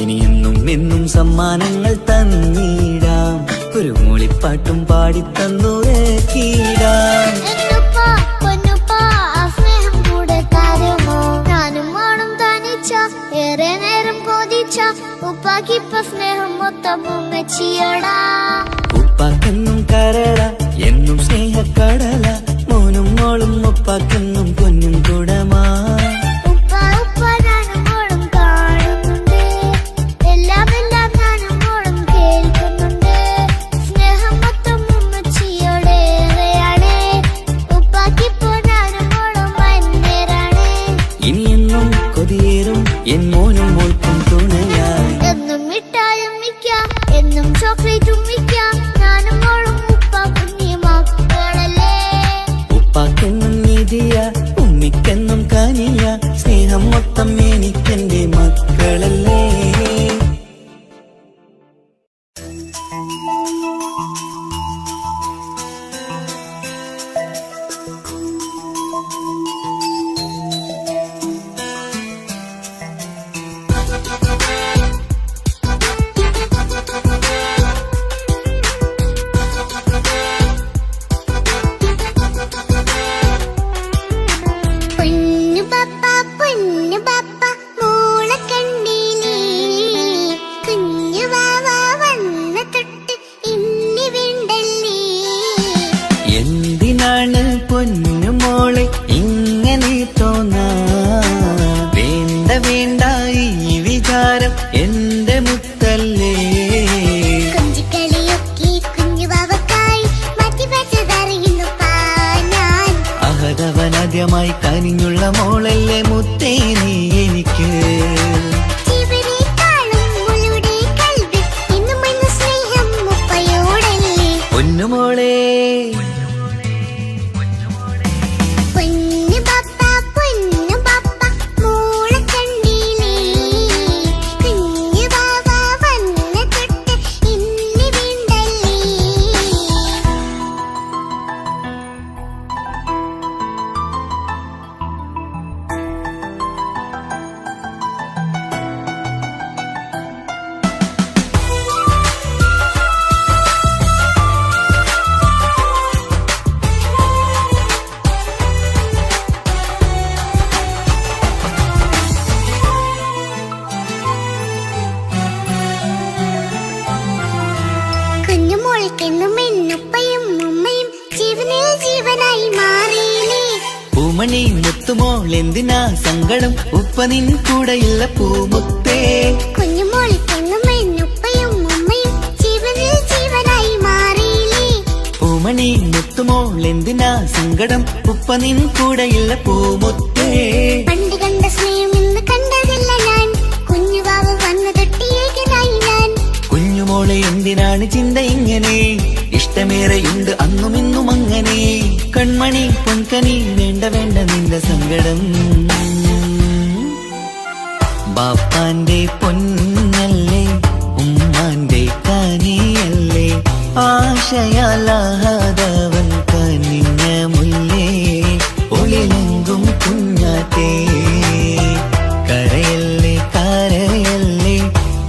ഇനിയെന്നും എന്നും സമ്മാനങ്ങൾ തന്നീടാം ഒരു മൂളിപ്പാട്ടും പാടിത്തന്നുരക്കീടാം. എന്നുപ്പ പൊന്നുപ്പ ആ സ്നേഹം കൂടെ തരുമോ? ഞാനും മോളും തനിച്ച ഏറെ നേരം കൊതിച്ച ഉപ്പാക്കിപ്പ സ്നേഹം മൊത്തം ഉമ്മച്ചിയോടാ. ഉപ്പാക്കെന്നും കരള എന്നും സ്നേഹക്കടല മോനും മോളും ഉപ്പാക്കെന്നും പൊന്നും കുടമാ. ഉപ്പ ഉപ്പ ഞാനും മോളും കാണുന്നുണ്ട്, എല്ലാം എല്ലാം ഞാനും മോളും കേൾക്കുന്നുണ്ട്. സ്നേഹം മൊത്തം ഉമ്മച്ചിയോടേറെയാണ്, ഉപ്പാക്കിപ്പോ ഞാനും മോളും വന്നേരാണ്. ഇനിയെന്നും കൊതിയേറും എൻ മോനും മോൾക്കും തുണയായി. എന്നും മിഠായും മിക്കാം, എന്നും ചോക്ലേറ്റും മിക്കാം, ഞാനും മോളും ഉപ്പാക്കും നീ മക്കളല്ലേ. ഉപ്പാക്കെന്നും നീതിയ ഉമ്മിക്കെന്നും കാനിയ സ്നേഹം മൊത്തം എനിക്കെന്റെ മക്കളല്ലേ. പൊന്നു പപ്പ മോളെ കണ്ടീലേ, കുഞ്ഞു വാവ വന്ന തൊട്ട് ഇനി വേണ്ടല്ലേ. എന്തിനാണ് പൊന്നു മോളെ ഇങ്ങനെ തോന്നാ? വേണ്ട വേണ്ട ഈ വിചാരം എന്റെ മുത്തല്ലേ. കൊഞ്ചിക്കളിയൊക്കെ കുഞ്ഞു വാവക്കായി മാറ്റി വെച്ചതറിയുന്നു ഞാൻ. അഹതവനാദ്യമായി കനിഞ്ഞുള്ള മോളല്ലേ മുത്തേ നീ എനിക്ക്. ജീവനേക്കാളും മോളുടെ കൽവിൽ ഇന്നും എന്നും സ്നേഹം ഉപ്പയോടല്ലേ. പൊന്നുമോളെ പൊന്നു പപ്പ മോളെ കണ്ടീലേ, കുഞ്ഞു വാവ വന്ന തൊട്ട് ഇനി വേണ്ടല്ലേ. കുഞ്ഞുമോൾക്കെന്നും എന്നുപ്പയും ഉമ്മയും ജീവനിൽ ജീവനായി മാറിയില്ലേ. പൂമണി മുത്തുമോൾ എന്തിനാ സങ്കടം ഉപ്പ നിൻ കൂടെയുള്ള പൂമുത്തേ. കുഞ്ഞുമോൾക്കെന്നും എന്നുപ്പയും ഉമ്മയും ജീവനിൽ ജീവനായി മാറിയില്ലേ. പൊന്മണി മുത്തുമോൾ എന്തിനാ സങ്കടം ഉപ്പ നിൻ കൂടെയില്ല പൂമുത്തേ പണ്ട് കണ്ട സ്നേഹം ഇന്ന് കണ്ടതില്ല ഞാൻ കുഞ്ഞുവാവ് വന്നു തൊട്ടിയേകനായി ഞാൻ കുഞ്ഞുമോളെ എന്തിനാണ് ചിന്ത ഇങ്ങനെ ഇഷ്ടമേറെയുണ്ട് അന്നും ഇന്നും അങ്ങനെ കൺമണി പൊൻകനി വേണ്ട വേണ്ട നിന്റെ സങ്കടം ബാപ്പാന്റെ പൊന്നല്ലേ ഉമ്മാന്റെ കനിയല്ലേ ആശയാലാഹതവൻ കനിഞ്ഞ മുല്ലേ ഒളിലെങ്കും കുഞ്ഞാറ്റേ കരയല്ലേ കരയല്ലേ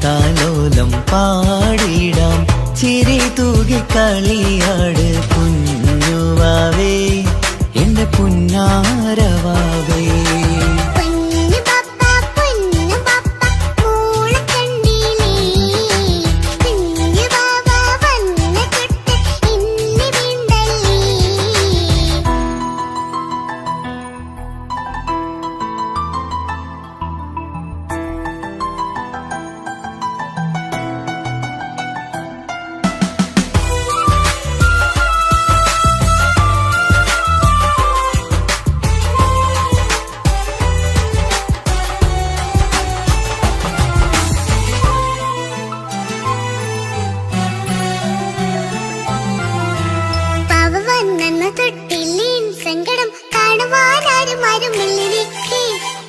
താലോലം പാടിടാം ചിരി തൂകി കളിയാട് കുഞ്ഞുവാവേ എന്റെ പുന്നാരവാവേ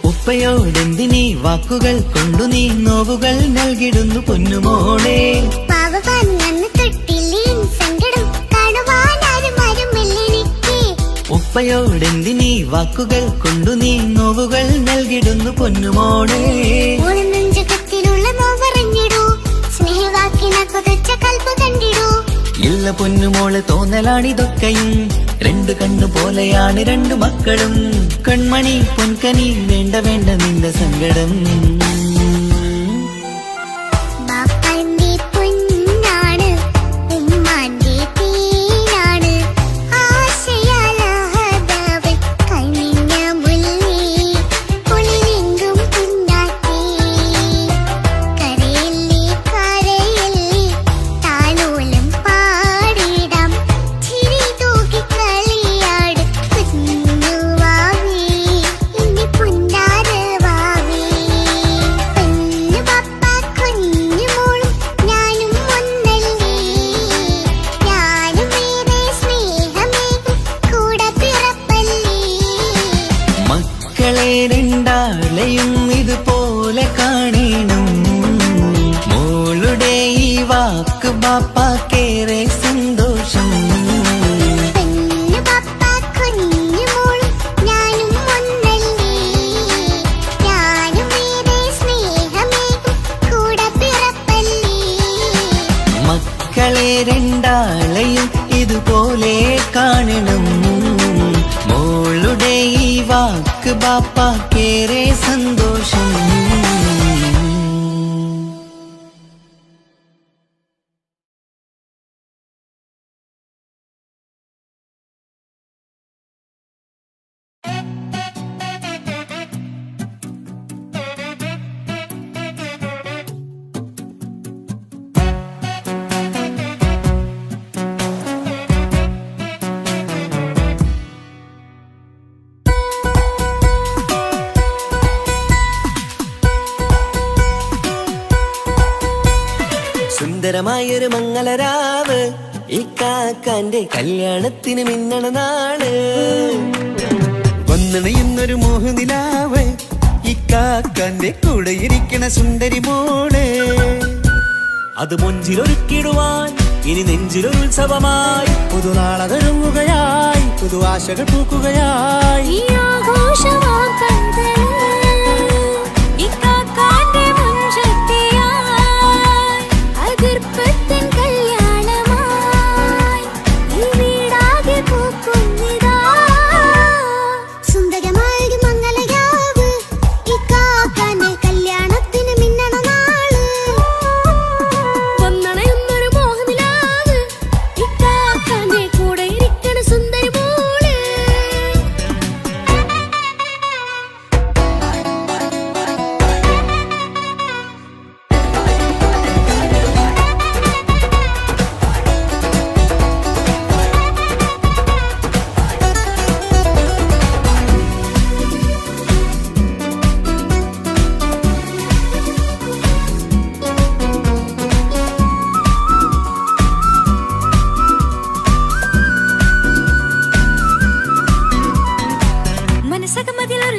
ഉപ്പയോടെന്തിനീ വാക്കുകൾ കൊണ്ടു നീ നോവുകൾ നൽകിടുന്നു പൊന്നുമോളെ ഉപ്പയോടെന്തിനീ വാക്കുകൾ കൊണ്ടു നീ നോവുകൾ നൽകിടുന്നു പൊന്നുമോളെ ഇല്ല പൊന്നുമോളെ തോന്നലാണിതൊക്കെയും രണ്ട് കണ്ണു പോലെയാണ് രണ്ടു മക്കളും കൺമണി പൊൻകനി വേണ്ട വേണ്ട നിന്റെ സങ്കടം രണ്ടാളെയും ഇതുപോലെ കാണണം മോളുടെ ഈ വാക്ക് ബാപ്പാക്കേറെ സന്തോഷം മക്കളെ രണ്ടാളെയും ഇതുപോലെ കാണണം മോളുടെ ഈ വാക്ക് ബാപ്പാക്കേറെ സന്തോഷം സുന്ദരമായൊരു മംഗളരാവ് ഈ കാക്കാന്റെ കല്യാണത്തിന് മിന്നണ നാള് വന്നണയുന്നൊരു മോഹനിലാവ് ഈ കാക്കാന്റെ കൂടെ ഇരിക്കണ സുന്ദരി മോള് അത് മൊഞ്ചിലൊരുക്കിടുവാൻ ഇനി നെഞ്ചിലൊരു ഉത്സവമായി പുതുനാളതൊരുങ്ങുകയായി പുതു ആശകൾ പൂക്കുകയായി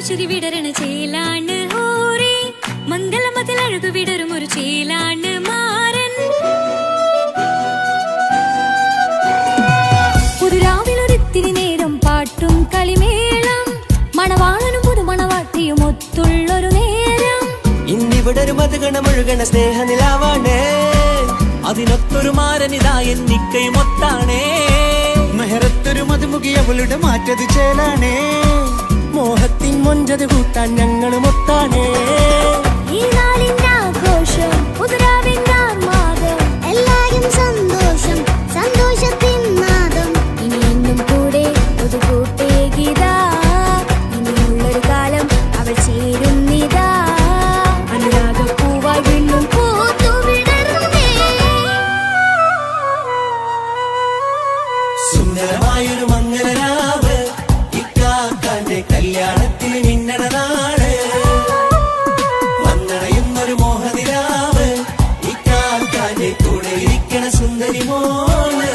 ചിരി വിടരണ ചേലാണ് ഹോറി മംഗളമതിൽ അഴകു വിടരും ഒരു ചേലാണ് മാരൻ പുതുരാവിലൊരിത്തിരി നേരം പാട്ടും കളിമേളം മണവാളനും പുതുമണവാട്ടിയും ഒത്തുള്ളൊരു നേരം ഇന്നിവിടൊരു മധുഗണമൊഴുകണ സ്നേഹനിലാവാണേ അതിനൊത്തൊരു മാരനിതാ എന്നിക്കയും ഒത്താണേ മെഹറത്തൊരു മധുമുഖി അവളുടെ മാറ്റത് ചേലാണേ മോഹത്തിൻ മൊഞ്ചത് കൂട്ടാൻ ഞങ്ങളും ഒത്താണേ ഈ നാളിന്റെ ആഘോഷം പുതുരാവിന്റെ ആർമാദം എല്ലാരും സന്തോഷം സന്തോഷത്തിൻ നാദം ഇനി എന്നും കൂടെ പുതുകൂട്ടേ ഗീതാ ഇനിയുള്ളൊരു കാലം അവൾ ചേരുന്നിതാ അനുരാഗപ്പൂവായി വീണ്ടും പൂത്തുവിടർന്നേ സുന്ദരമായൊരു മംഗളരാവ് ഇക്കാക്കാന്റെ കല്യാണത്തിന് മിന്നണ നാട് വന്നണയുന്നൊരു മോഹനിലാവ് ഇക്കാക്കാന്റെ കൂടെ ഇരിക്കണ സുന്ദരി മോള്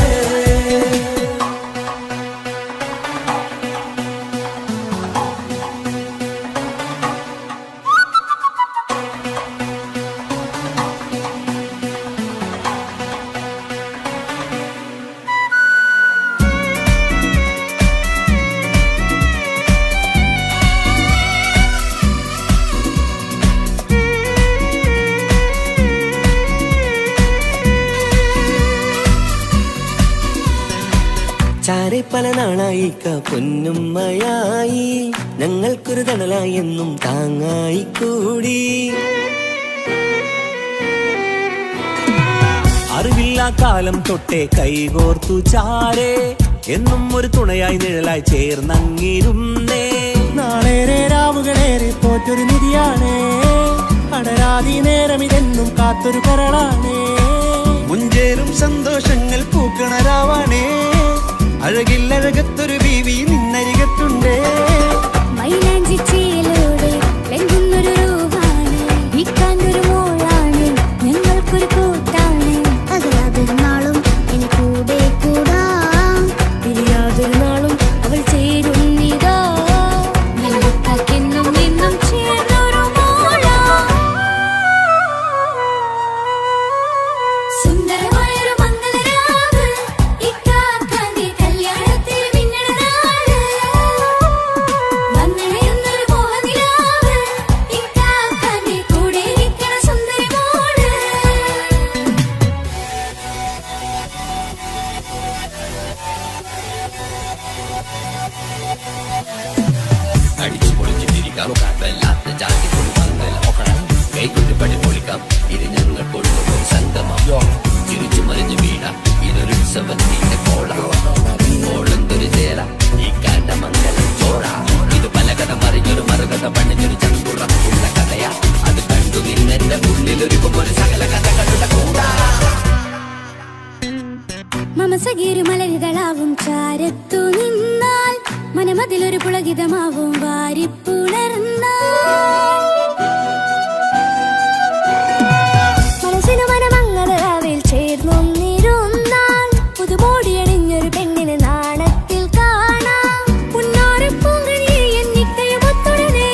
ചാരെ പല നാളായിക്ക പൊന്നുമ്മയായി ഞങ്ങൾക്കൊരു തണലായി എന്നും താങ്ങായി കൂടി അറിവില്ലാ കാലം തൊട്ടേ കൈകോർത്തു ചാരെ എന്നും ഒരു തുണയായി നിഴലായി ചേർന്നങ്ങിരുന്നേ നാളേറെ രാവുകളേറെ പോറ്റൊരു നിധിയാണേ അടരാതി നേരം ഇതെന്നും കാത്തൊരു കരളാണേ മുഞ്ചേറും സന്തോഷങ്ങൾ പൂക്കണരാവാണേ അഴകില്ലഴകത്തൊരു ബീവി നിന്നരികത്തുണ്ടേ മൈലാഞ്ചി ചേലോടെ ലംഘുന്നൊരു രൂപാണ് ഇക്കാന്റൊരു മോളാണ് ഞങ്ങൾക്കൊരു കൂട്ടാണ് അകലാതൊരു നാളും ഇനി കൂടെ കൂടാം പിരിയാതൊരു നാളും അവൾ ചേരുന്നിതാ ഞങ്ങൾക്കെന്നും എന്നും ചേർന്നൊരു മോള സുന്ദരമായൊരു മംഗളരാവ് ഇക്കാക്കാന്റെ കല്യാണത്തിൽ മിന്നണ നാട് വന്നണയുന്നൊരു മോഹനിലാവ് ഇക്കാക്കാന്റെ കൂടെ ഇരിക്കണ സുന്ദരി മോള് അടിച്ചു പൊളിച്ച് തിരിക്കാം വല്ലാത്ത ജാതി മംഗളം കൈകൊണ്ട് പടി പൊളിക്കാം ഇത് ഞങ്ങൾ കൊണ്ടുപോയി സംഗമം ചിരിച്ചു മറിഞ്ഞു വീണ ഇതൊരു ഉത്സവത്തിന്റെ കോളന്തൊരു ചേല ഈ കാണ്ട മംഗലം ചോറ ഇത് പല കഥ മറിഞ്ഞൊരു മറുകഥ പണിഞ്ഞൊരു ചങ്കുറം ഉള്ള കഥയാ അത് കണ്ടു നിന്നെന്റെ ഉള്ളിലൊരുക്കും ഒരു സകല കഥകളുടെ കൂടാ മമസകീരു മലരുകളാവും ചാരത്തു നിന്നാൽ മനമതിലൊരു പുളകിതമാവും വാരിപ്പുണർന്നാൽ മനസ്സിനു മനമംഗളരാവിൽ ചേർന്നൊന്നിരുന്നാൽ പുതുമോടിയണിഞ്ഞൊരു പെണ്ണിന് നാണത്തിൽ കാണാം പുന്നാരപ്പൂങ്കണിയെ എന്നിക്കയും ഒത്തുടനെ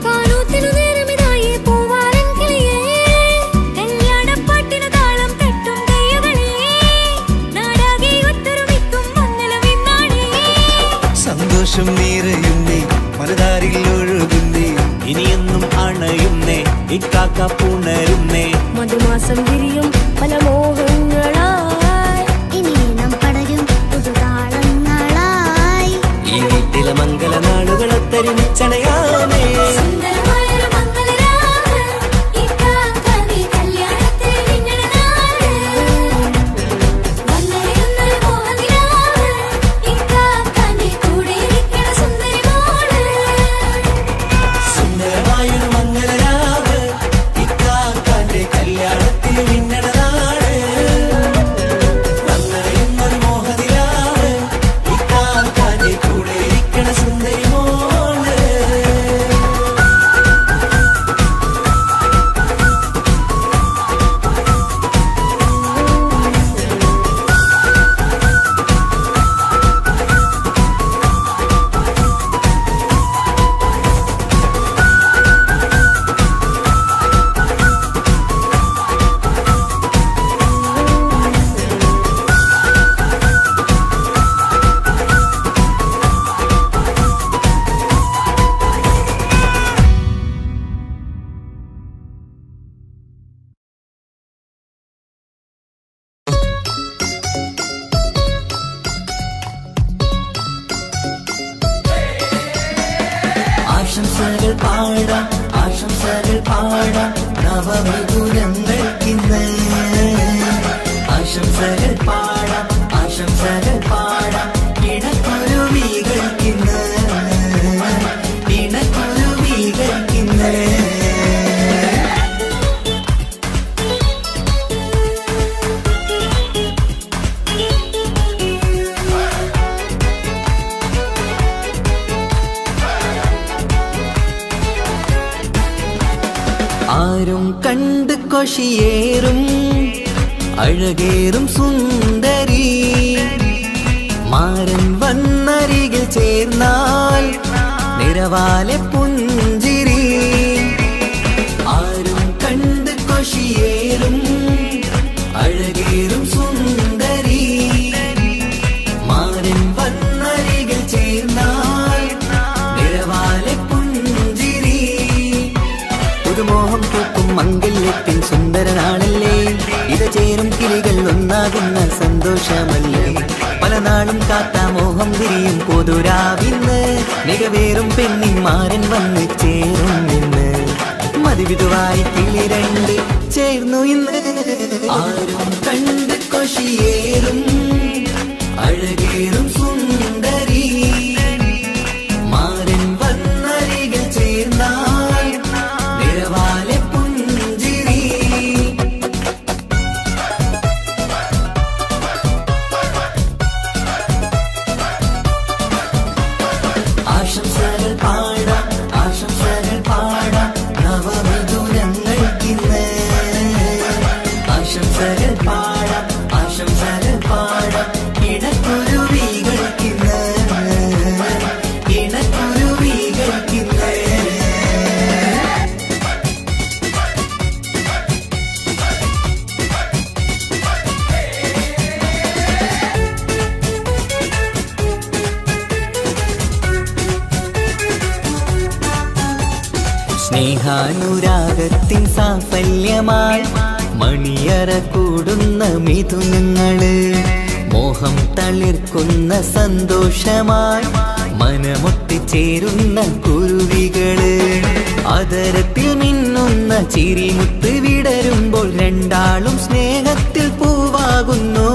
കാനൂത്തിനു നേരമിതായി പൂവാലൻ കിളിയേ കല്യാണപ്പാട്ടിനു താളം തട്ടും കയ്യുകളേ നാടാകെ ഒത്തൊരുമിക്കും മംഗളമെന്നാണേ സന്തോഷം നിറയുന്നേ മനതാരിൽ ഒഴുകുന്നേ ഇനിയെന്നും അണയുന്നേ ഇക്കാക്ക പുണരുന്നേ മധുമാസം വിരിയും പല മോഹങ്ങളായി ഇനി നാം പടരും പുതുതാളങ്ങളായി ഈ വീട്ടിലെ മംഗള നാളുകളൊത്തരിച്ചണയാമേ സുന്ദരമായൊരു മംഗളരാവ് ഇക്കാക്കാന്റെ കല്യാണത്തിൽ മിന്നണ നാട് വന്നണയുന്നൊരു മോഹനിലാവ് ഇക്കാക്കാന്റെ കൂടെ ഇരിക്കണ സുന്ദരി മോള് സുന്ദരമായൊരു മംഗളരാവ് ഇക്കാക്കാന്റെ കല്യാണത്തിന് മിന്നണ പാടാം ആശംസകൾ പാടാം നവമിഥുനങ്ങൾക്കിന്ന് ആശംസകൾ പാടാം ആശംസകൾ പാടാം ഇണക്കുരുവികൾക്കിന്ന് ഇണക്കുരുവികൾക്കിന്ന് ആരും കണ്ട് കൊഷിയേറും അഴകേറും സുന്ദരി മാരൻ വന്നരികിൽ ചേർന്നാൽ നിറവാലെ പുഞ്ചിരി ആരും കണ്ട് കൊഷിയേറും അഴകേറും സുന്ദരി മാരൻ വന്നരികിൽ ചേർന്നാൽ നിറവാലെ പുഞ്ചിരി പുതുമോഹം പൂക്കും മംഗല്യത്തിൻ സുന്ദരനാണല്ലേ ഇത് ചേരും കിളികൾ ഒന്നാകുന്ന സന്തോഷമല്ലേ പല നാളും കാത്ത മോഹം വിരിയും പൊതുരാവിന്ന് മികവേറും പെണ്ണിന്മാരൻ വന്ന് ചേരും ഇന്ന് മതിവിധുവായി കിളി രണ്ട് ചേർന്നു ഇന്ന് ആരും കണ്ട് കൊഷിയേറും അഴകേറും സുന്ദരി മാരൻ വന്നരികിൽ ചേർന്നാൽ നിറവാലെ പുഞ്ചിരി ആശംസകൾ പാടാം ആശംസകൾ പാടാം നവമിഥുനങ്ങൾക്കിന്ന് ആശംസകൾ പാടാം ആശംസകൾ പാടാം ഇണക്കുരുവികൾക്കിന്ന് ഇണക്കുരുവികൾക്കിന്ന് സ്നേഹാനുരാഗത്തിൻ സാഫല്യമായി മണിയറ കൂടുന്ന മിഥുനങ്ങള് മോഹം തളിർക്കുന്ന സന്തോഷമായി മനമൊട്ടിച്ചേരുന്ന കുരുവികള് അതരത്തിൽ മിന്നുന്ന ചിരിമുത്ത് വിടരുമ്പോൾ രണ്ടാളും സ്നേഹത്തിൽ പൂവാകുന്നു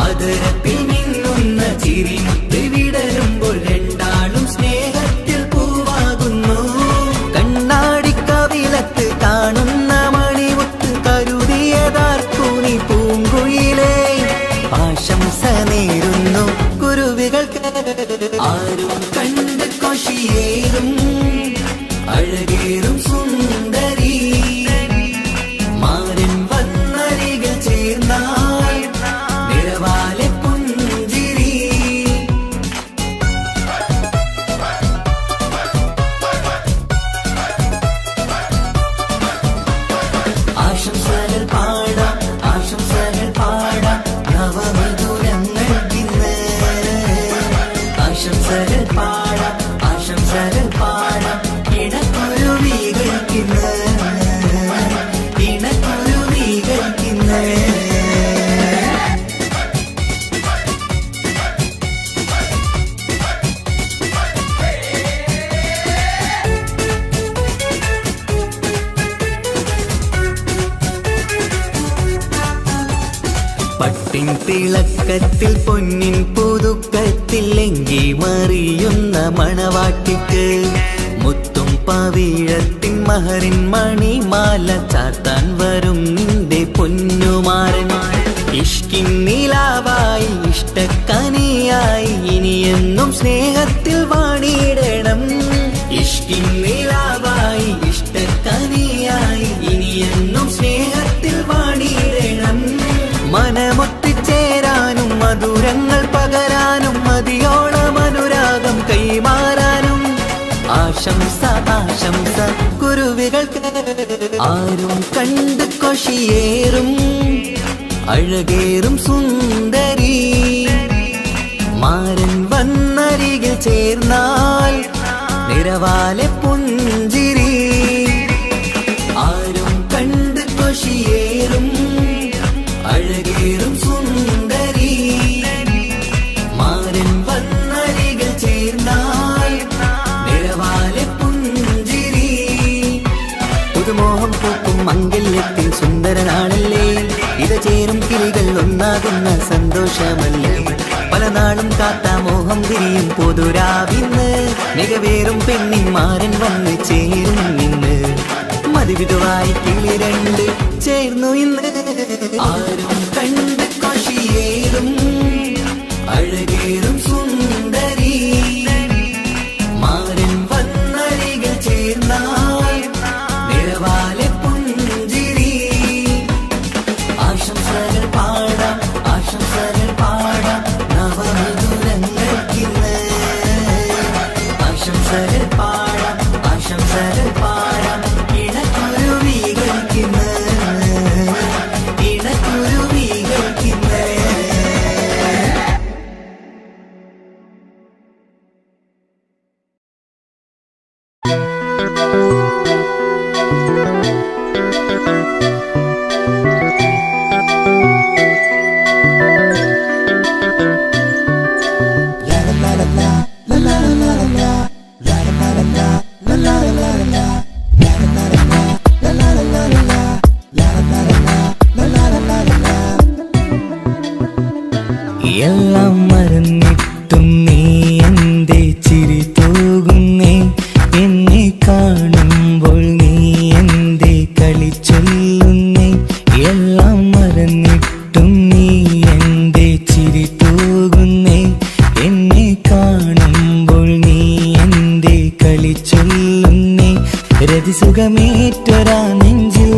അതരത്തിൽ മിന്നുന്ന ചിരിമുത്ത് വിടരുമ്പോൾ രണ്ടാളും സ്നേഹത്തിൽ പൂവാകുന്നു കണ്ണാടിക്കവിലത്ത് കാണുന്ന മണിമുത്ത് കരുതിയതാർക്കൂനി പൂങ്കുയിലേ ആശംസ നേരുന്നു കുരുവികൾക്ക് ആരും കണ്ട് കൊഷിയേറും അഴകേറും സുന്ദരി മാരൻ വന്നരികിൽ ചേർന്നാൽ നിറവാലെ പുഞ്ചിരി ആശംസകൾ പാടാം ആശംസകൾ പാടാം നവമിഥുനങ്ങൾക്കിന്ന് ആശംസകൾ പാടാം ആശംസകൾ പാടാം ഇണക്കുരുവികൾക്കിന്ന് ഇണക്കുരുവികൾക്കിന്ന് പട്ടിൻ തിളക്കത്തിൽ പൊന്നിൻ പുതുക്കത്തിൽ എങ്കി മറിയുന്ന മണവാട്ടിക്ക് മുത്തും പവിഴത്തിൻ മഹറിൻ മണിമാല ചാർത്താൻ വരും നിന്റെ പൊന്നുമാരൻ ഇഷ്കിൻ നിലാവായി ഇഷ്ടക്കനിയായി ഇനിയെന്നും സ്നേഹത്തിൽ വാണിയിടണം ഇഷ്കിൻ നിലാവായി ഇഷ്ടക്കനിയായി ഇനിയെന്നും സ്നേഹത്തിൽ വാണിയിടണം മനമൊട്ടിച്ചേരാനും മധുരങ്ങൾ പകരാനും മതിയോളം അനുരാഗം കൈമാറാനും ആശംസ ആശംസ കുരുവികൾക്ക് ആരും കണ്ട് കൊഷിയേറും അഴകേറും സുന്ദരി മാരൻ വന്നരികിൽ ചേർന്നാൽ നിറവാലെ പുഞ്ചിരി ആരും കണ്ട് കൊഷിയേറും അഴകേറും സുന്ദരി മാരൻ വന്നരികിൽ ചേർന്നാൽ നിറവാലെ പുഞ്ചിരി സന്തോഷമല്ലേ പല നാളും കാത്ത മോഹം തിരിയും പൊതുരാവിന്ന് മികവേറും പെണ്ണിന്മാരൻ വന്ന് ചേരും ഇന്ന് മതിവിധുവായി കിളി രണ്ട് ചേർന്നു ഇന്ന് ആരും കണ്ട് കൊഷിയേറും അഴകേറും സുന്ദരി മാരൻ വന്നരികൾ ചേർന്നാൽ നിറവാലെ പുഞ്ചിരി ആശംസകൾ പാടാം നവമധുരങ്ങൾക്കിന്ന് ആശംസകൾ പാടാം ഇണക്കുരുവികൾക്കിന്ന് എല്ലാം മറന്നിട്ടും നീ എന്തേ ചിരി തൂകുന്നേ എന്നെ കാണുമ്പോൾ നീ എന്തേ കളി ചൊല്ലുന്നേ എല്ലാം മറന്നിട്ടും നീ എന്തേ ചിരി തൂകുന്നേ എന്നെ കാണുമ്പോൾ നീ എന്തേ കളി ചൊല്ലുന്നേ രതിസുഖമേറ്റൊരാ നെഞ്ചിൽ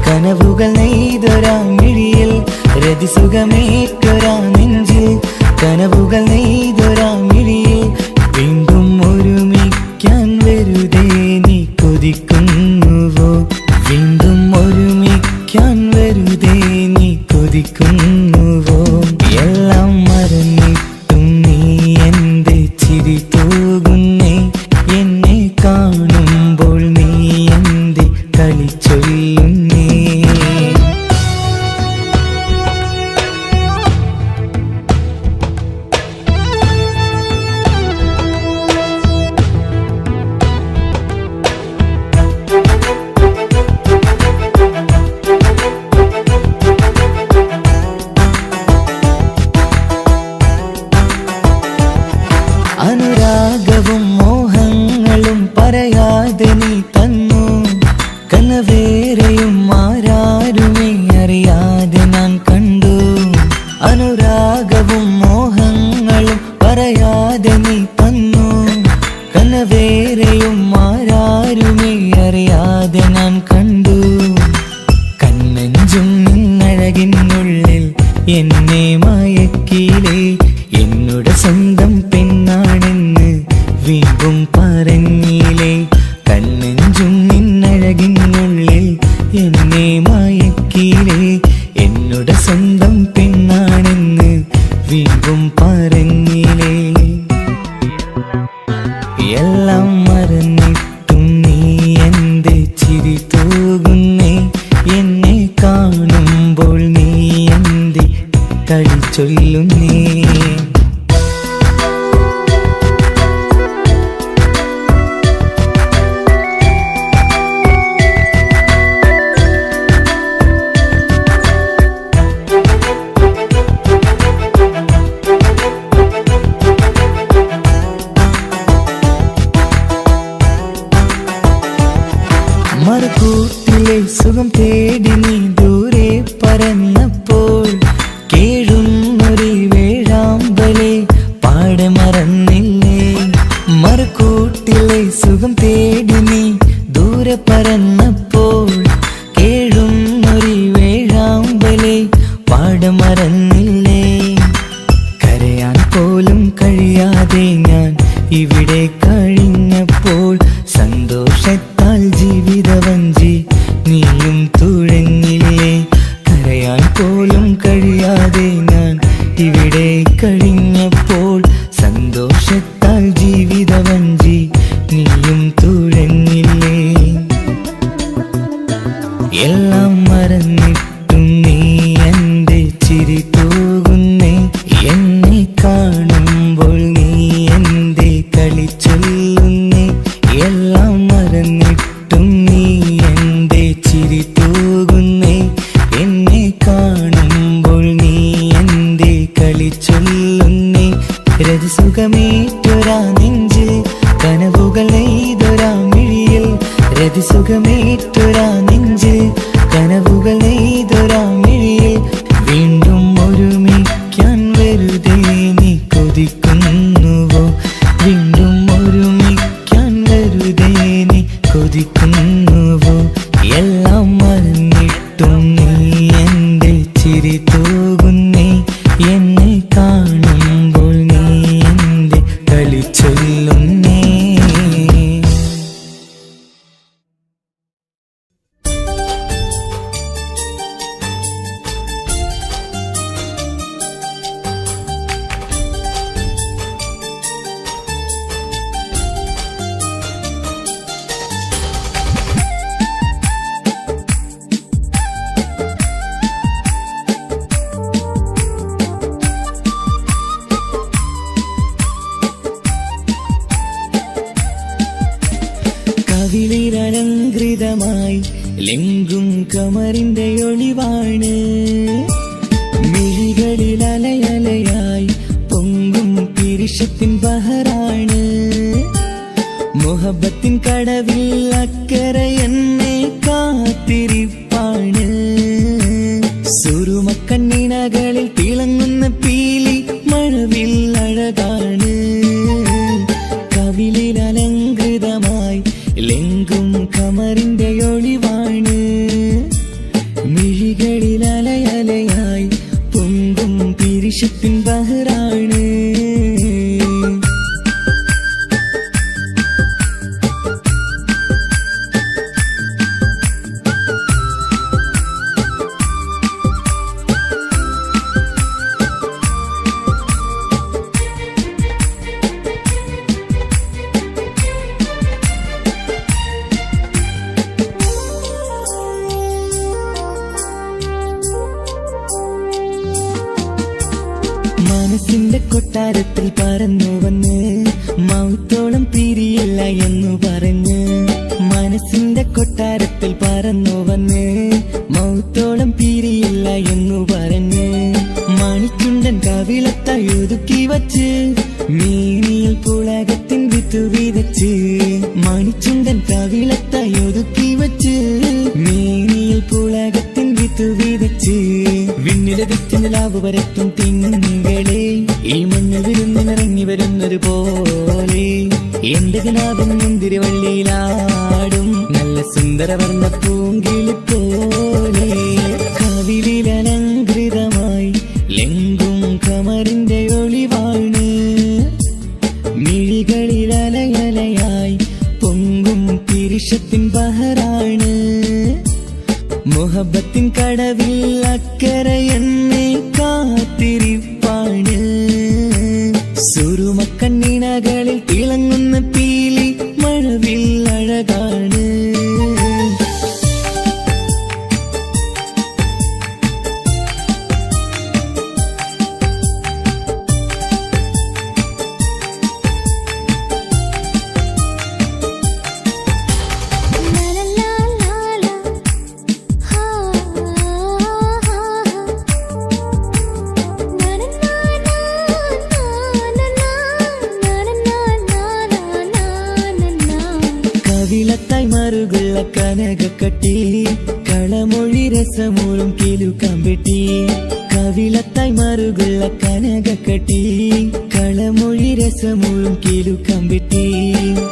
കനവുകൾ നെയ്തൊരാ മിഴിയിൽ രതിസുഖമേറ്റൊരാ നെഞ്ചിൽ കനവുകൾ നെയ്തൊരാ മിഴിയിൽ വീണ്ടും ഒരുമിക്കാൻ വെറുതെ നീ കൊതിക്കുന്നുവോ വീണ്ടും ഒരുമിക്കാൻ വെറുതെ നീ കൊതിക്കുന്നുവോ എല്ലാം മറന്നിട്ടും നീ എന്തേ ചിരി തൂകുന്നേ എന്നെ കാണുമ്പോൾ നീ എന്തേ കളി ചൊല്ലുന്നേ അനുരാഗവും മോഹങ്ങളും പറയാതെ നീ തന്നു കനവേറെയും ആരാരുമേ അറിയാതെ ഞാൻ കണ്ടു അനുരാഗവും മോഹങ്ങളും പറയാതെ നീ തന്നു കനവേറെയും ആരാരുമേ അറിയാതെ ഞാൻ കണ്ടു കണ്ണെഞ്ചും നിന്നഴകിനുള്ളിൽ എന്നെ മയക്കിലേ എന്നോട് സ്വന്തം പെണ്ണാണെന്ന് വീണ്ടും പറഞ്ഞില്ലേ കണ്ണെഞ്ചും നിന്നഴകിനുള്ളിൽ എന്നെ മയക്കിലേ എന്നോട് സ്വന്തം പെണ്ണാണെന്ന് വീണ്ടും പറഞ്ഞില്ലേ എല്ലാം മറന്നിട്ടും നീ എന്തേ ചിരി തൂകുന്നേ എന്നെ കാണുമ്പോൾ നീ എന്തേ കളി ചൊല്ലുന്നേ മറുകൂട്ടിലെ സുഖം തേടി നീ ദൂരെ പറന്നപ്പോൾ കേഴുന്നൊരു വേഴാമ്പലെ പാടെ മറന്നില്ലേ മറുകൂട്ടിലെ സുഖം തേടി നീ ദൂരെ പറന്നപ്പോൾ കേഴുന്നൊരു വേഴാമ്പലെ പാടെ മറന്നില്ലേ കരയാൻ പോലും കഴിയാതെ ഞാൻ ഇവിടെ കഴിഞ്ഞപ്പോൾ സന്തോഷത്താൽ ജീവിതവഞ്ചി നീയും തുഴഞ്ഞില്ലേ കരയാൻ പോലും കഴിയാതെ ഞാൻ ഇവിടെ കഴിഞ്ഞപ്പോൾ സന്തോഷത്താൽ ജീവിതവഞ്ചി നീയും തുഴഞ്ഞില്ലേ എല്ലാം മറന്നിട്ടും നീ എന്റെ ചിരി തൂകുന്നേ എന്നെ കാണുമ്പോൾ നീ എന്തേ കളി ചൊല്ലുന്നേ എല്ലാം മറന്നിട്ടും നീ എന്തേ ചിരി തൂകുന്നേ എന്നെ കാണുമ്പോൾ നീ എന്തേ കളി രതിസുഖമേറ്റൊരാ നെഞ്ച് കനവുകൾ നെയ്തൊരാ മിഴിയിൽ രതിസുഖമേറ്റൊരാ നെഞ്ച് കനവുകൾ നെയ്തൊരാ മിഴിയിൽ വീണ്ടും ഒരുമിക്കാൻ വെറുതെ നീ കൊതിക്കുന്നുവോ വീണ്ടും ഒരുമിക്കാൻ വെറുതെ നീ കൊതിക്കുന്നുവോ എല്ലാം മറന്നിട്ടും നീ എൻ്റെ ചിരി തൂകുന്നേ എന്നെ കാണുമ്പോൾ നീ എൻ്റെ കളി ചൊല്ലുന്നേ കവിളിലലങ്കൃതമായി ലെങ്കും കമറിന്റെ ഒളിവാണ് മിഴികളിൽ അലയലയായി പൊങ്കും പിരിശത്തിൻ ബഹറാണ് മുഹബത്തിൻ കടവിൽ അക്കരെ എന്നെ കാത്തിരിപ്പാണ് സുറുമക്കണ്ണിനകളിൽ തിളങ്ങുന്ന പീലി മഴവിൽ അഴകാണ് കവിളിലലങ്കൃതമായി ലെങ്കും കമറിന്റെ ഒളിവാണ് മിഴികളിൽ അലയലയായി പൊങ്കും പിരിശത്തിൻ ബഹറാണ് മനസ്സിന്റെ കൊട്ടാരത്തിൽ പറന്നു വന്ന് മൗത്തോളം പിരിയില്ല എന്നു പറഞ്ഞ് മനസ്സിന്റെ കൊട്ടാരത്തിൽ പറന്നു വന്ന് മൗത്തോളം പിരിയില്ല എന്നു പറഞ്ഞ് മണിച്ചുണ്ടൻ കവിളത്തായി ഒതുക്കി വച്ച് മീനിയിൽ പുളകത്തിൻ വിത്തു വിതച്ച് മണിച്ചുണ്ടൻ കവിളത്തായി ഒതുക്കി വച്ച് മീനിയിൽ പുളകത്തിൻ വിത്തു വിതച്ച് വിണ്ണിലെ വിറ്റിലാവ് വരത്തും തിങ്കളെ ഈ മണ്ണ് വിരുന്നിനിറങ്ങി വരുന്നത് പോലെ എന്റെ കിനാവിൻ മുന്തിരിവള്ളിയിലാടും നല്ല സുന്ദരവർണ്ണ പൂങ്കിളി പോലെ കവിളിലലങ്കൃതമായി ലെങ്കും കമറിന്റെ ഒളിവാണ് മിഴികളിൽ അലയലയായി പൊങ്കും പിരിശത്തിൻ ബഹറാണ് മുഹബത്തിൻ കടവിൽ അക്കരെ എന്നെ കാത്തിരിപ്പാണ് സുറുമക്കണ്ണിനകളിൽ തിളങ്ങുന്ന പീലി മഴവിൽ അഴകാണ് കവിളത്തായി മറുകുള്ള കനകക്കട്ടി കളമൊഴി രസമൂറും കിലുക്കമ്പെട്ടി കവിളത്തായി മറുകുള്ള കനകക്കട്ടി കളമൊഴി രസമൂറും കിലുക്കമ്പെട്ടി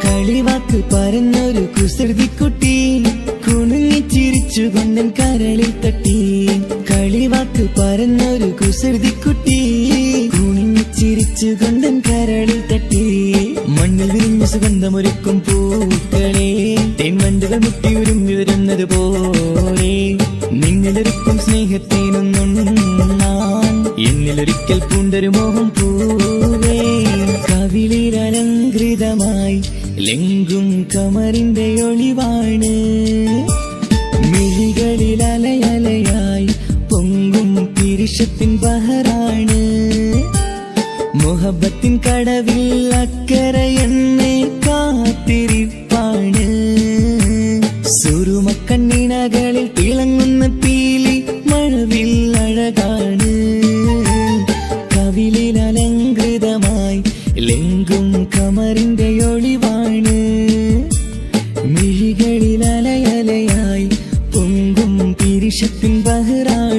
കളിവാക്ക് പറഞ്ഞൊരു കുസൃതിക്കുട്ടി കുണുങ്ങിച്ചിരിച്ചു കൊണ്ടൻ കരളിൽ തട്ടി കളിവാക്ക് പറഞ്ഞൊരു കുസൃതിക്കുട്ടി കുണുങ്ങിച്ചിരിച്ചു കൊണ്ടൻ കരളിൽ തട്ടി മണ്ണിൽ വിരിഞ്ഞ സുഗന്ധമൊരുക്കും പൂക്കളെ തെൻവണ്ടുകൾ മുട്ടി ഉരുങ്ങി വരുന്നത് പോലെ നിങ്ങളിലൊരുക്കും സ്നേഹത്തേനൊന്നുണ്ണാൻ എന്നിലൊരിക്കൽ പൂണ്ടൊരു മോഹം പൂവേ കവിളിലലങ്കൃതമായി ലെങ്കും കമറിന്റെ ഒളിവാണ് മിഴികളിൽ അലയലയായി പൊങ്കും പിരിശത്തിൻ ബഹറാണ് മുഹബത്തിൻ കടവിൽ അക്കരെ എന്നെ കാത്തിരിപ്പാണ് സുറുമക്കണ്ണിനകളിൽ തിളങ്ങുന്ന പീലി മഴവിൽ അഴകാണ് കവിളിലലങ്കൃതമായി ലെങ്കും കമറിന്റെ ഒളിവാണ് മിഴികളിൽ അലയലയായി പൊങ്കും പിരിശത്തിൻ ബഹ്റാണ്